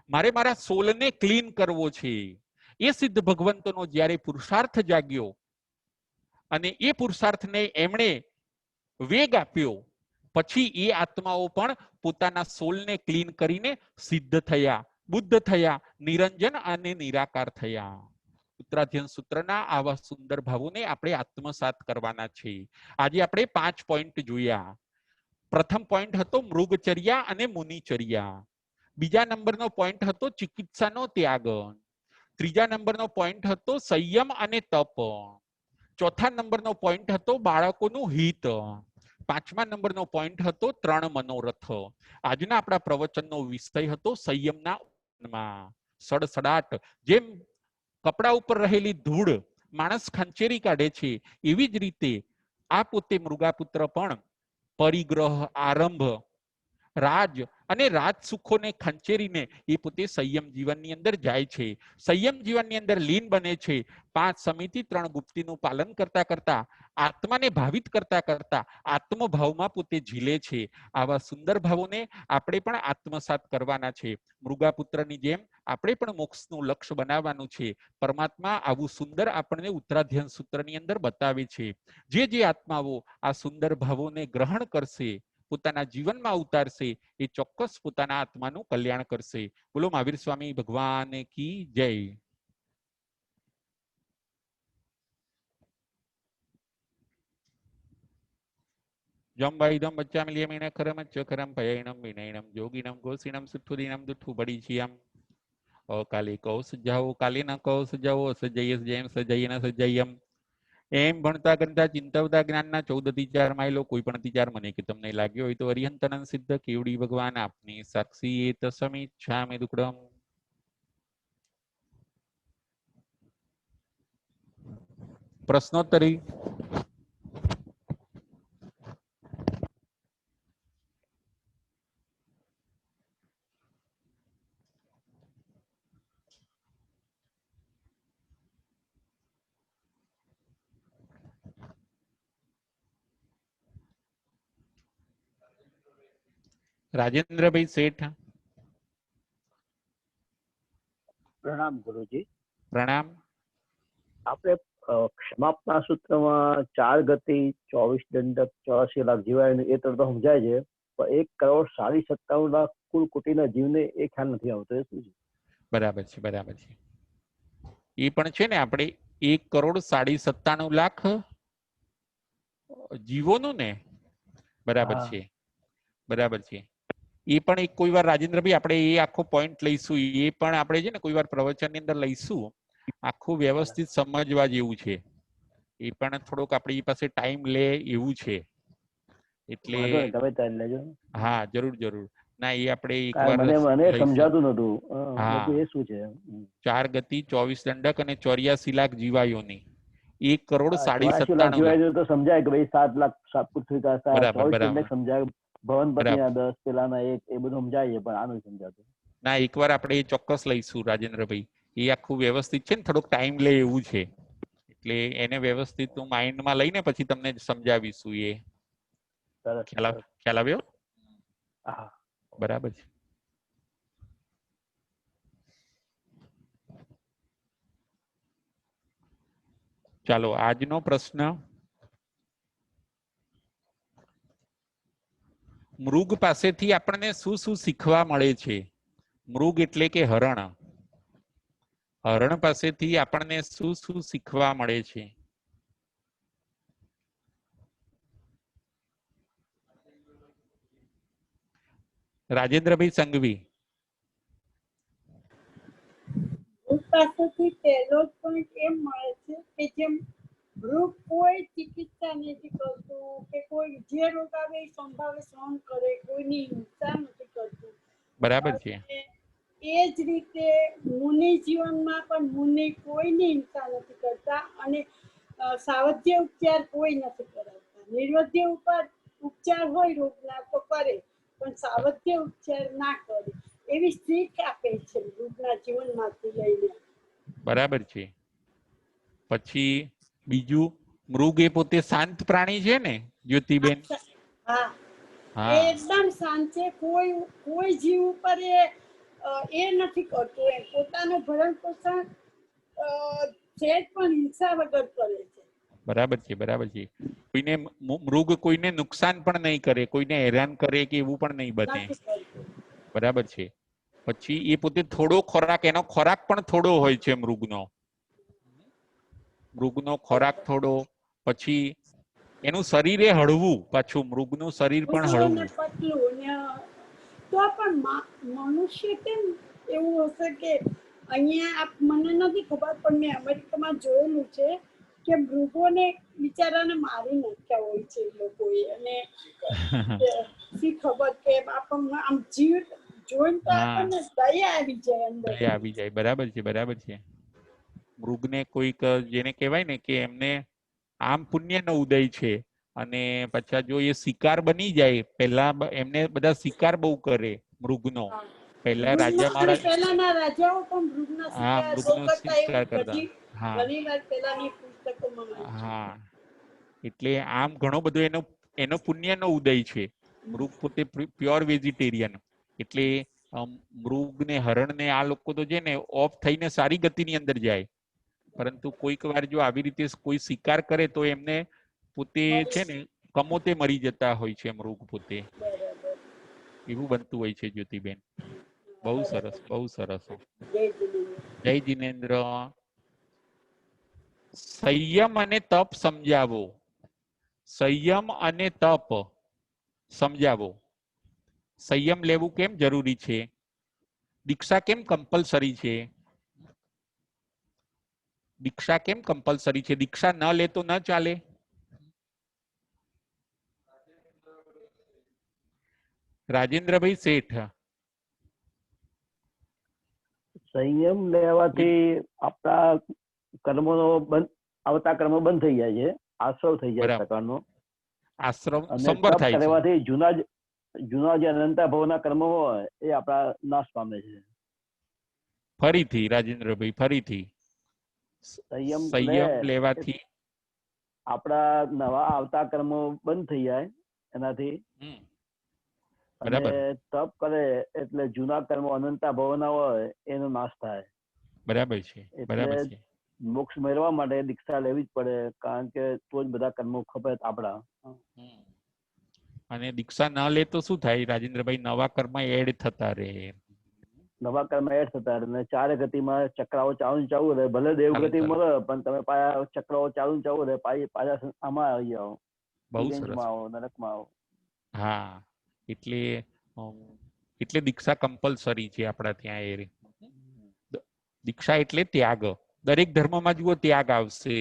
મારે મારા સોલને ક્લીન કરવો છે. એ સિદ્ધ ભગવંતનો જ્યારે પુરુષાર્થ જાગ્યો અને એ પુરુષાર્થને એમણે વેગ આપ્યો, પછી એ આત્માઓ પણ પોતાના સોલને ક્લીન કરીને સિદ્ધ થયા, બુદ્ધ થયા, નિરંજન અને નિરાકાર થયા. ઉત્તરાધ્યન સૂત્રના આવા સુંદર ભાવોને આપણે આત્મસાત કરવાના છે. આજે આપણે 5 પોઈન્ટ જોયા. પ્રથમ પોઈન્ટ હતો મૃગચર્યા અને મુનિચર્યા. બીજા નંબરનો પોઈન્ટ હતો ચિકિત્સાનો ત્યાગ. ત્રીજા નંબરનો પોઈન્ટ હતો સંયમ અને તપ. ચોથા નંબરનો પોઈન્ટ હતો બાળકોનું હિત. 5મા નંબરનો પોઈન્ટ હતો 3 મનોરથ. આજના આપણા પ્રવચનનો વિષય હતો સંયમના સડસડાટ. જેમ કપડા ઉપર રહેલી ધૂળ માણસ ખંચેરી કાઢે છે, એવી જ રીતે આ પોતે મૃગાપુત્ર પણ પરિગ્રહ, આરંભ, રાજ અને રાજ સુખોને ખંચેરીને એ પોતે સંયમ જીવનની અંદર જાય છે, સંયમ જીવનની અંદર લીન બને છે. 5 સમિતિ 3 ગુપ્તિનું પાલન કરતા કરતા, આત્માને ભાવિત કરતા કરતા આત્મભાવમાં પોતે ઝીલે છે. આવા સુંદર ભાવોને આપણે પણ આત્મસાત કરવાના છે. મૃગાપુત્રની જેમ આપણે પણ મોક્ષનું લક્ષ્ય બનાવવાનું છે. પરમાત્મા આવું સુંદર આપણને ઉત્તરાધ્યન સૂત્રની અંદર બતાવે છે. જે આત્માઓ આ સુંદર ભાવોને ગ્રહણ કરશે, પોતાના જીવનમાં ઉતારશે, એ ચોક્કસ પોતાના આત્માનું કલ્યાણ કરશે. બોલો મહાવીર સ્વામી ભગવાન કી જય. જમ ભાઈદમ બચ્ચામિલિયમેન ખરમ ચખરમ ભયૈણમ વિનયણમ યોગિનમ ગોસિનમ સુઠુદિનમ દુઠ્ઠુ બડીચિયમ અકાલે કૌ સજાવો કાલે ન કૌ સજાવો સજ્જય સજયમ સજ્જય ન સજ્જયમ. એમ ભણતા કરતા ચિંતવતા જ્ઞાનના 14 અધિચાર માયલો કોઈ પણ અધિચાર મને કે તમને લાગ્યો હોય તો અરિહંતનંદ સિદ્ધ કેવડી ભગવાન આપની સાક્ષી એ તસમિચ્છામિ દુક્કડમ. પ્રશ્નોત્તરી. રાજેન્દ્રભાઈ શેઠ. પ્રણામ ગુરુજી. પ્રણામ. આપણે ક્ષમાપના સૂત્રમાં 4 ગતિ, 24 દંડક, 84 લાખ જીવાય એ તો સમજાય છે, પણ 1,97,57,00,000 કુલ કોટીના જીવને એ ખ્યાલ નથી આવતો. એ શું છે? બરાબર છે, બરાબર છે. એ પણ છે ને, આપણે 1,97,57,00,000 જીવોનું ને. બરાબર છે, બરાબર છે. એ પણ એક કોઈ વાર રાજેન્દ્રભાઈ આપણે એ આખો પોઈન્ટ લઈશું, એ પણ આપણે છે ને કોઈ વાર પ્રવચનની અંદર લઈશું. આખું વ્યવસ્થિત સમજવા જેવું છે. એ પણ થોડોક આપણી પાસે ટાઈમ લે એવું છે. એટલે હા, જરૂર જરૂર. ના, એ આપણે એકવાર મને સમજાતું નતું. હા, એ શું છે? 4 ગતિ, 24 દંડક અને 84 લાખ જીવાયોની 1,97,57,00,000 તો સમજાય કે ભાઈ 7 લાખ પૃથ્વી કા 24 દંડક સમજાય, ભવન પતિના 10, પેલાના 1, એ બધું સમજાય છે, પણ આ નથી સમજાતું. ના, એકવાર આપણે એ ચોક્કસ લઈશું રાજેન્દ્રભાઈ. એ આખું વ્યવસ્થિત છે ને, થોડોક ટાઈમ લે એવું છે. એટલે એને વ્યવસ્થિત માઇન્ડમાં લઈને પછી તમને સમજાવીશું. એ ખ્યાલ આવ્યો? બરાબર છે. ચાલો, આજનો પ્રશ્ન. મૃગ પાસેથી આપણને શું શું શીખવા મળે છે? મૃગ એટલે કે હરણ. હરણ પાસેથી આપણને શું શું શીખવા મળે છે? રાજેન્દ્રભાઈ સંઘવી. પાસેથી પહેલો પોઈન્ટ એમ મળે છે કે જેમ મૃગ કોઈ ચિકિત્સા નથી કરતું કે કોઈ જે રોગ આવે એ સંભાવે સહન કરે, કોઈની હિંસા નથી કરતું. બરાબર છે. એ જ રીતે મુનિ જીવનમાં પણ મુનિ કોઈની હિંસા નથી કરતા અને સાવધ્ય ઉપચાર કોઈ નથી કરાવતા. નિર્વધ્ય ઉપચાર હોય રોગના તો કરે, પણ સાવધ્ય ઉપચાર ના કરે એવી શીખ આપે છે મૃગના જીવનમાંથી લઈને. બરાબર છે. પછી બીજું, મૃગ એ પોતે શાંત પ્રાણી છે ને જ્યોતિબેન? હા, હા, એકદમ શાંત છે. કોઈ જીવ ઉપર એ નથી કરતો, એમ પોતાનું ભરણ પોષણ સહેજ પણ હિંસા વગર કરે છે. બરાબર છે, બરાબર છે. કોઈને મૃગ કોઈને નુકસાન પણ નહીં કરે, કોઈને હેરાન કરે કે એવું પણ નહીં બને. નથી કરતો. બરાબર છે. પછી એ પોતે થોડો ખોરાક, એનો ખોરાક પણ થોડો હોય છે મૃગનો ખોરાક થોડો. પછી એનું શરીર એ હળવું, પાછું મૃગનું શરીર પણ હળવું. પતલું ને તો પણ મનુષ્ય કેમ એવું હશે કે અહીંયા મને નથી ખબર, પણ મેં અમેરિકામાં જોયેલું છે કે મૃગોને બિચારાને મારી નાખ્યા હોય છે એ લોકોએ. અને શી ખબર કે આપણને આમ જીવ જોઈને તો હા, આપણને દયા આવી જાય અંદર. દયા આવી જાય. બરાબર છે, બરાબર છે. મૃગને કોઈક જેને કહેવાય ને કે એમને આમ પુણ્યનો ઉદય છે. અને પાછા જો એ શિકાર બની જાય, પહેલા એમને બધા શિકાર બહુ કરે મૃગનો. પહેલા રાજા અને મહારાજ, પહેલાના રાજાઓ પણ મૃગના હા, શિકાર બહુ મૃગનો કરતા શિકાર એવું કરતા. હા, ઘણી વાર પહેલાની પુસ્તકોમાં વાંચ્યું. હા. એટલે આમ ઘણો બધો એનો પુણ્યનો ઉદય છે. મૃગ પોતે પ્યોર વેજીટેરિયન. એટલે મૃગ ને હરણ ને આ લોકો તો છે ને ઓફ થઈને સારી ગતિની અંદર જાય. પરંતુ કોઈક વાર જો આવી રીતે કોઈ શિકાર કરે તો એમને પોતે છે ને કમોતે મરી જતા હોય છે મૃગ પોતે. બરાબર. એવું બનતું હોય છે જ્યોતિબેન. બહુ સરસ, બહુ સરસ. જય જીનેન્દ્ર. જય જીનેન્દ્ર. સંયમ અને તપ સમજાવો. સંયમ અને તપ સમજાવો. સંયમ લેવું કેમ જરૂરી છે? દીક્ષા કેમ કમ્પલસરી છે? દીક્ષા કેમ કમ્પલસરી છે? દીક્ષા ન લે તો ન ચાલે? રાજેન્દ્રભાઈ શેઠ. સંયમ લેવાથી આપણા કર્મોનો આવતા કર્મો બંધ થઈ જાય છે, આશ્રવ થઈ જાય પ્રકારનો. આશ્રમ અને સંબર તપ થાય છે. કરવાથી જૂના જે અનંતા ભવના કર્મો હોય એ આપણા નાશ પામે છે. ફરીથી રાજેન્દ્રભાઈ, ફરીથી. સંયમ લેવાથી આપણા નવા આવતા કર્મો બંધ થઈ જાય એનાથી. અને તપ કરે એટલે જૂના કર્મો અનંતા ભવના હોય એનો નાશ થાય. બરાબર છે, બરાબર છે. મોક્ષ મેળવવા માટે દીક્ષા લેવી જ પડે, કારણ કે તો જ બધા કર્મો ખપે આપણા. અને દીક્ષા ના લે તો શું થાય રાજેન્દ્રભાઈ? નવા કર્મ એડ થતા રહે. નવા કર્મ એડ થતા રહે. ચારે ગતિમાં ચક્રાઓ ચાલુ રહે. ભલે દેવ ગતિ મળે પણ તમે પાછા ચક્રાઓ ચાલુ રહે, પાછા આમાં આવી જાઓ, બહુ સરસ. આવો, નરકમાં આવો. હા, એટલે દીક્ષા કમ્પલસરી છે આપણા ત્યાં. દીક્ષા એટલે ત્યાગ. દરેક ધર્મમાં જુઓ ત્યાગ આવશે.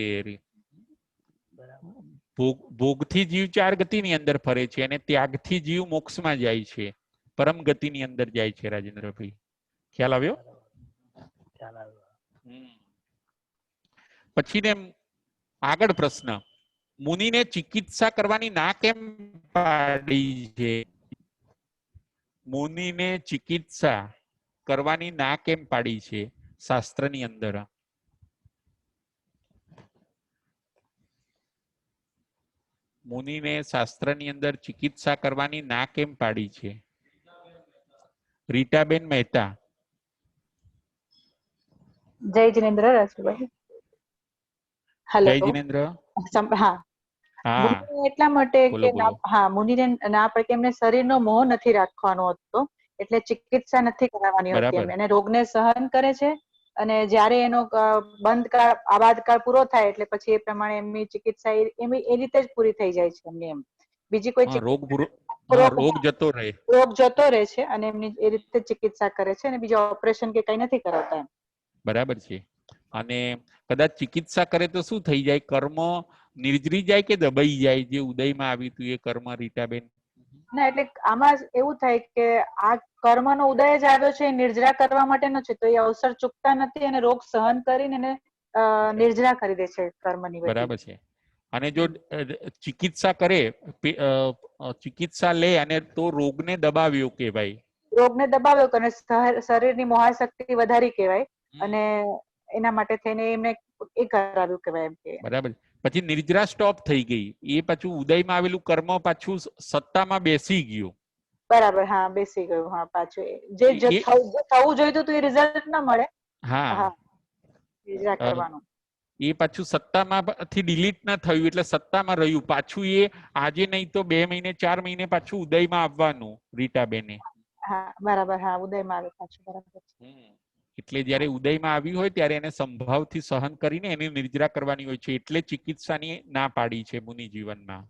ભોગથી જીવ ચાર ગતિની અંદર ફરે છે અને ત્યાગથી જીવ મોક્ષમાં જાય છે, પરમ ગતિની અંદર જાય છે. રાજેન્દ્રભાઈ, ખ્યાલ આવ્યો? પછી ને આગળ પ્રશ્ન, મુનિને ચિકિત્સા કરવાની ના કેમ પાડી છે? મુનિને ચિકિત્સા કરવાની ના કેમ પાડી છે શાસ્ત્રની અંદર? મુનિને શાસ્ત્રની અંદર ચિકિત્સા કરવાની ના કેમ પાડી છે? રીટાબેન મહેતા. જય જીનેન્દ્ર રાજુભાઈ. હેલો. જય જીનેન્દ્ર. હા. હા, એટલા માટે બોલો કે બોલો. હા, મુનિને ના પડે કે એમને શરીરનો મોહ નથી રાખવાનો હતો, એટલે ચિકિત્સા નથી કરાવવાની હોતી બરાબર. એમ. એને રોગને સહન કરે છે અને જ્યારે એનો બંધ કાળ આબાદકાળ પૂરો થાય એટલે પછી એ પ્રમાણે એમની ચિકિત્સા એ રીતે જ પૂરી થઈ જાય છે એમની. એમ બીજી કોઈ રોગ જતો રહે. રોગ જતો રહે છે અને એમની એ રીતે ચિકિત્સા કરે છે અને બીજા ઓપરેશન કે કઈ નથી કરાવતા. બરાબર છે. અને કદાચ ચિકિત્સા કરે તો શું થઈ જાય? કર્મ નિર્જરી જાય કે દબાઈ જાય? જે ઉદયમાં આવ્યું હતું એ કર્મ, રીટાબેન. ના, એટલે આમાં એવું થાય કે આ કર્મનો ઉદય જ આવ્યો છે, નિર્જરા કરવા માટેનો છે, તો એ અવસર ચૂકતા નથી અને રોગ સહન કરીને એને નિર્જરા કરી દે છે કર્મની. બરાબર છે. અને જો ચિકિત્સા કરે, ચિકિત્સા લે અને તો રોગને દબાવ્યો કહેવાય. રોગને દબાવ્યો અને શરીરની મોહાશક્તિ વધારી કહેવાય અને એના માટે થઈને એમને એ કરાવ્યું કહેવાય એમ કે. બરાબર. પછી નિર્જરા સ્ટોપ થઈ ગઈ, એ પાછું ઉદયમાં આવેલું કર્મ પાછું સત્તામાં બેસી ગયું. બરાબર, હા, બેસી ગયું. હા, પાછું જે થવું જોઈતું હતું એ રિઝલ્ટ ના મળે. હા, નિર્જરા કરવાનું એ પાછું સત્તામાંથી ડિલીટ ના થયું એટલે સત્તામાં રહ્યું. પાછું એ આજે નહીં તો 2 મહિને 4 મહિને પાછું ઉદયમાં આવવાનું રીટાબેને. હા, બરાબર. હા, ઉદયમાં આવે પાછું. બરાબર. એટલે જયારે ઉદયમાં આવ્યું હોય ત્યારે એને સંભાવથી સહન કરીને એની નિર્જરા કરવાની હોય છે. એટલે ચિકિત્સાની ના પાડી છે મુનિ જીવનમાં.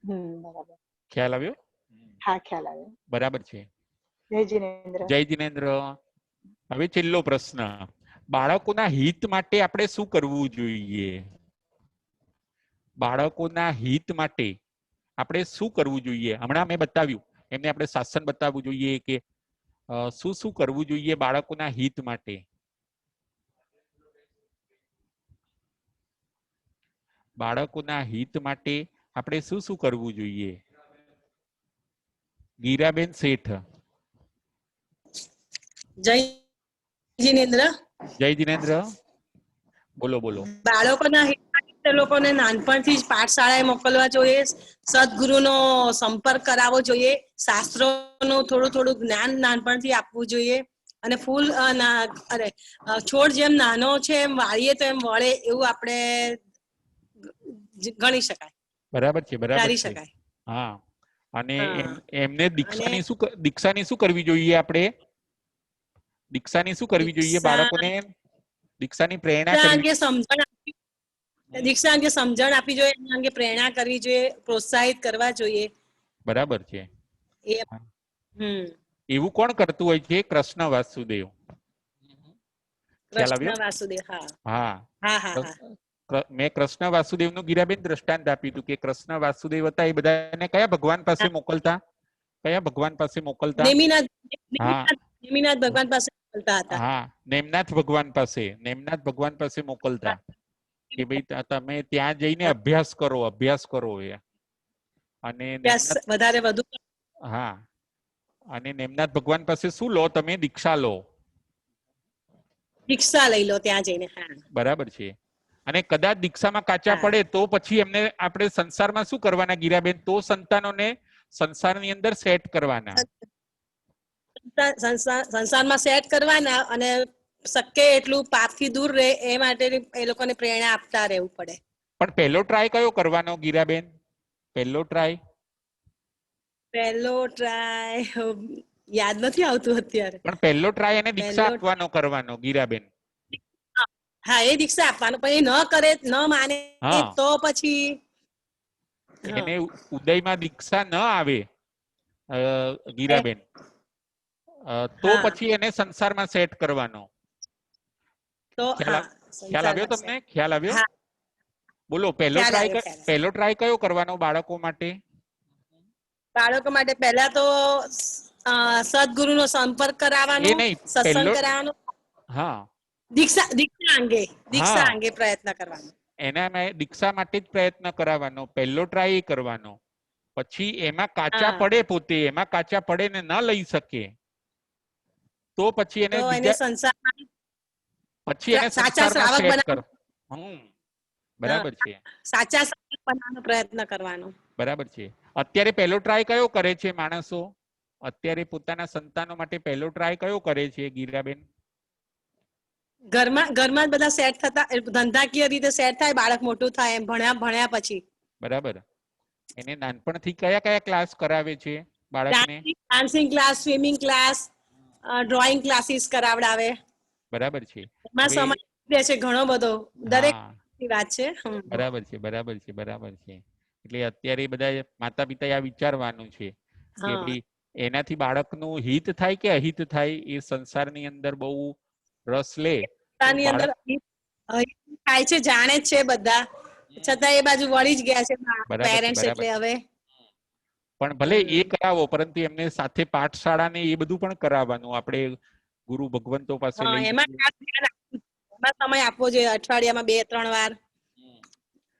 બરાબર. ખ્યાલ આવ્યો? હા, ખ્યાલ આવ્યો. બરાબર છે. જય જિનેન્દ્ર. જય જિનેન્દ્ર. હવે છેલ્લો પ્રશ્ન. બાળકોના હિત માટે આપણે શું કરવું જોઈએ? બાળકોના હિત માટે આપણે શું કરવું જોઈએ? હમણાં મેં બતાવ્યું, એમને આપણે શાસન બતાવવું જોઈએ કે શું શું કરવું જોઈએ બાળકોના હિત માટે. બાળકોના હિત માટે આપણે શું શું કરવું જોઈએ? ગીરાબેન શેઠ. જય જિનેન્દ્ર. જય જિનેન્દ્ર. બોલો બોલો. બાળકોના હિત માટે લોકોને નાનપણથી જ પાઠશાળાએ મોકલવા જોઈએ, સદગુરુનો સંપર્ક કરાવવો જોઈએ, શાસ્ત્રોનું થોડું થોડું જ્ઞાન નાનપણથી આપવું જોઈએ અને છોડ જેમ નાનો છે એમ વાળીએ તો એમ વળે એવું આપણે ગણી શકાય. બરાબર છે, બરાબર છે. શકાય. હા. અને એમને દીક્ષાની શું કરવી જોઈએ? આપણે દીક્ષાની શું કરવી જોઈએ? બાળકોને દીક્ષાની પ્રેરણા કરવી, દીક્ષા અંગે સમજણ આપવી જોઈએ, એના અંગે પ્રેરણા કરવી જોઈએ, પ્રોત્સાહિત કરવા જોઈએ. બરાબર છે. એવું કોણ કરતું હોય છે? કૃષ્ણ વાસુદેવ. કૃષ્ણ વાસુદેવ. હા. મેં કૃષ્ણ વાસુદેવ નું ગીરાબેન દ્રષ્ટાંત આપ્યું હતું કે કૃષ્ણ વાસુદેવ હતા એ બધાને કયા ભગવાન પાસે મોકલતા? કયા ભગવાન પાસે મોકલતા? નેમિનાથ ભગવાન પાસે મોકલતા હતા. હા, નેમનાથ ભગવાન પાસે. નેમનાથ ભગવાન પાસે મોકલતા કે ભાઈ તમે ત્યાં જઈને અભ્યાસ કરો એ. અને વધારે વધુ. હા. અને નેમનાથ ભગવાન પાસે શું લો? તમે દીક્ષા લો. દીક્ષા લઈ લો ત્યાં જઈને. બરાબર છે. અને કદાચ દીક્ષામાં કાચા પડે તો પછી એમને આપણે સંસારમાં શું કરવાના ગીરાબેન? તો સંતાનોને સંસારની અંદર સેટ કરવાના. સંસારમાં સેટ કરવાના અને શક્ય એટલું પાપથી દૂર રહે એ માટે એ લોકોને પ્રેરણા આપતા રહેવું પડે. પણ પહેલો ટ્રાય કયો કરવાનો ગીરાબેન? પહેલો ટ્રાય યાદ નથી આવતું અત્યારે. પણ પહેલો ટ્રાય એને દીક્ષા આપવાનો કરવાનો ગીરાબેન. હા, એ દીક્ષા આપવાનો. પણ એ ન કરે, ન માને તો પછી એને ઉદયમાં દીક્ષા ન આવે ગીરાબેન, તો પછી એને સંસારમાં સેટ કરવાનો. ખ્યાલ આવ્યો તમને? ખ્યાલ આવ્યો? બોલો. પહેલો ટ્રાય કયો કરવાનો બાળકો માટે? બાળકો માટે પહેલા તો સદગુરુનો સંપર્ક કરાવવાનો, સત્સંગ કરાવવાનો. હા. દીક્ષા અંગે પ્રયત્ન કરવાનો. એના દીક્ષા માટે જ પ્રયત્ન કરાવવાનો. પહેલો ટ્રાય કરવાનો. પછી એમાં કાચા પડે, પોતે એમાં કાચા પડે ને ન લઈ શકે તો પછી એને સંસારમાં સેટ કરો. બરાબર છે. સાચા શ્રાવક બનવાનો પ્રયત્ન કરવાનો. બરાબર છે. અત્યારે પહેલો ટ્રાય કયો કરે છે માણસો? અત્યારે પોતાના સંતાનો માટે પહેલો ટ્રાય કયો કરે છે ગીરાબેન? ઘરમાં જ બધા સેટ થતા, ધંધાકીય રીતે સેટ થાય, બાળક મોટું થાય એમ ભણ્યા પછી. બરાબર. એને નાનપણથી કયા કયા ક્લાસ કરાવે છે બાળકને? Dancing class, swimming class, drawing classes કરાવડાવે. બરાબર છે. એમાં હવે- સમય રહે છે ઘણો બધો, દરેક હા, ની વાત છે. બરાબર છે, બરાબર છે, બરાબર છે. એટલે અત્યારે બધા માતા પિતાએ આ વિચારવાનું છે કે હા ભાઈ એનાથી બાળકનું હિત થાય કે અહિત થાય, એ સંસારની અંદર બહુ રસ લે તો પોતાની અંદર બાળક થાય છે, જાણે જ છે બધા, છતાં એ બાજુ વળી જ ગયા છે બરાબર છે, પેરેન્ટ્સ, બરાબર એટલે છે. હવે પણ ભલે એ કરાવો, પરંતુ એમને સાથે પાઠશાળા ને એ બધું પણ કરાવવાનું. આપણે ગુરુ ભગવંતો પાસે હા લઈ એમાં જઈએ. ખાસ ધ્યાન આપવું જોઈએ. એમાં સમય આપવો જોઈએ, અઠવાડિયામાં 2-3 વાર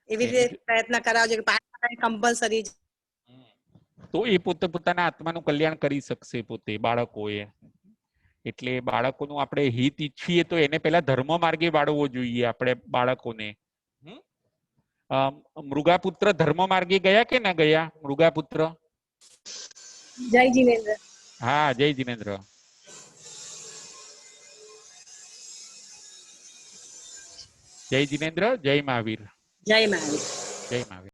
એવી એની રીતે પ્રયત્ન કરાવવો જોઈએ. પાઠ કમ્પલસરી. તો એ પોતે પોતાના આત્માનું કલ્યાણ કરી શકશે પોતે, બાળકોએ. એટલે બાળકોનું આપણે હિત ઈચ્છીએ તો એને પહેલા ધર્મ માર્ગે વાળવો જોઈએ આપણે બાળકોને. મૃગાપુત્ર ધર્મ માર્ગે ગયા કે ના ગયા? મૃગાપુત્ર, જય જીનેન્દ્ર. હા, જય જીનેન્દ્ર. જય જીનેન્દ્ર, જય મહાવીર. જય મહાવીર. જય મહાવીર.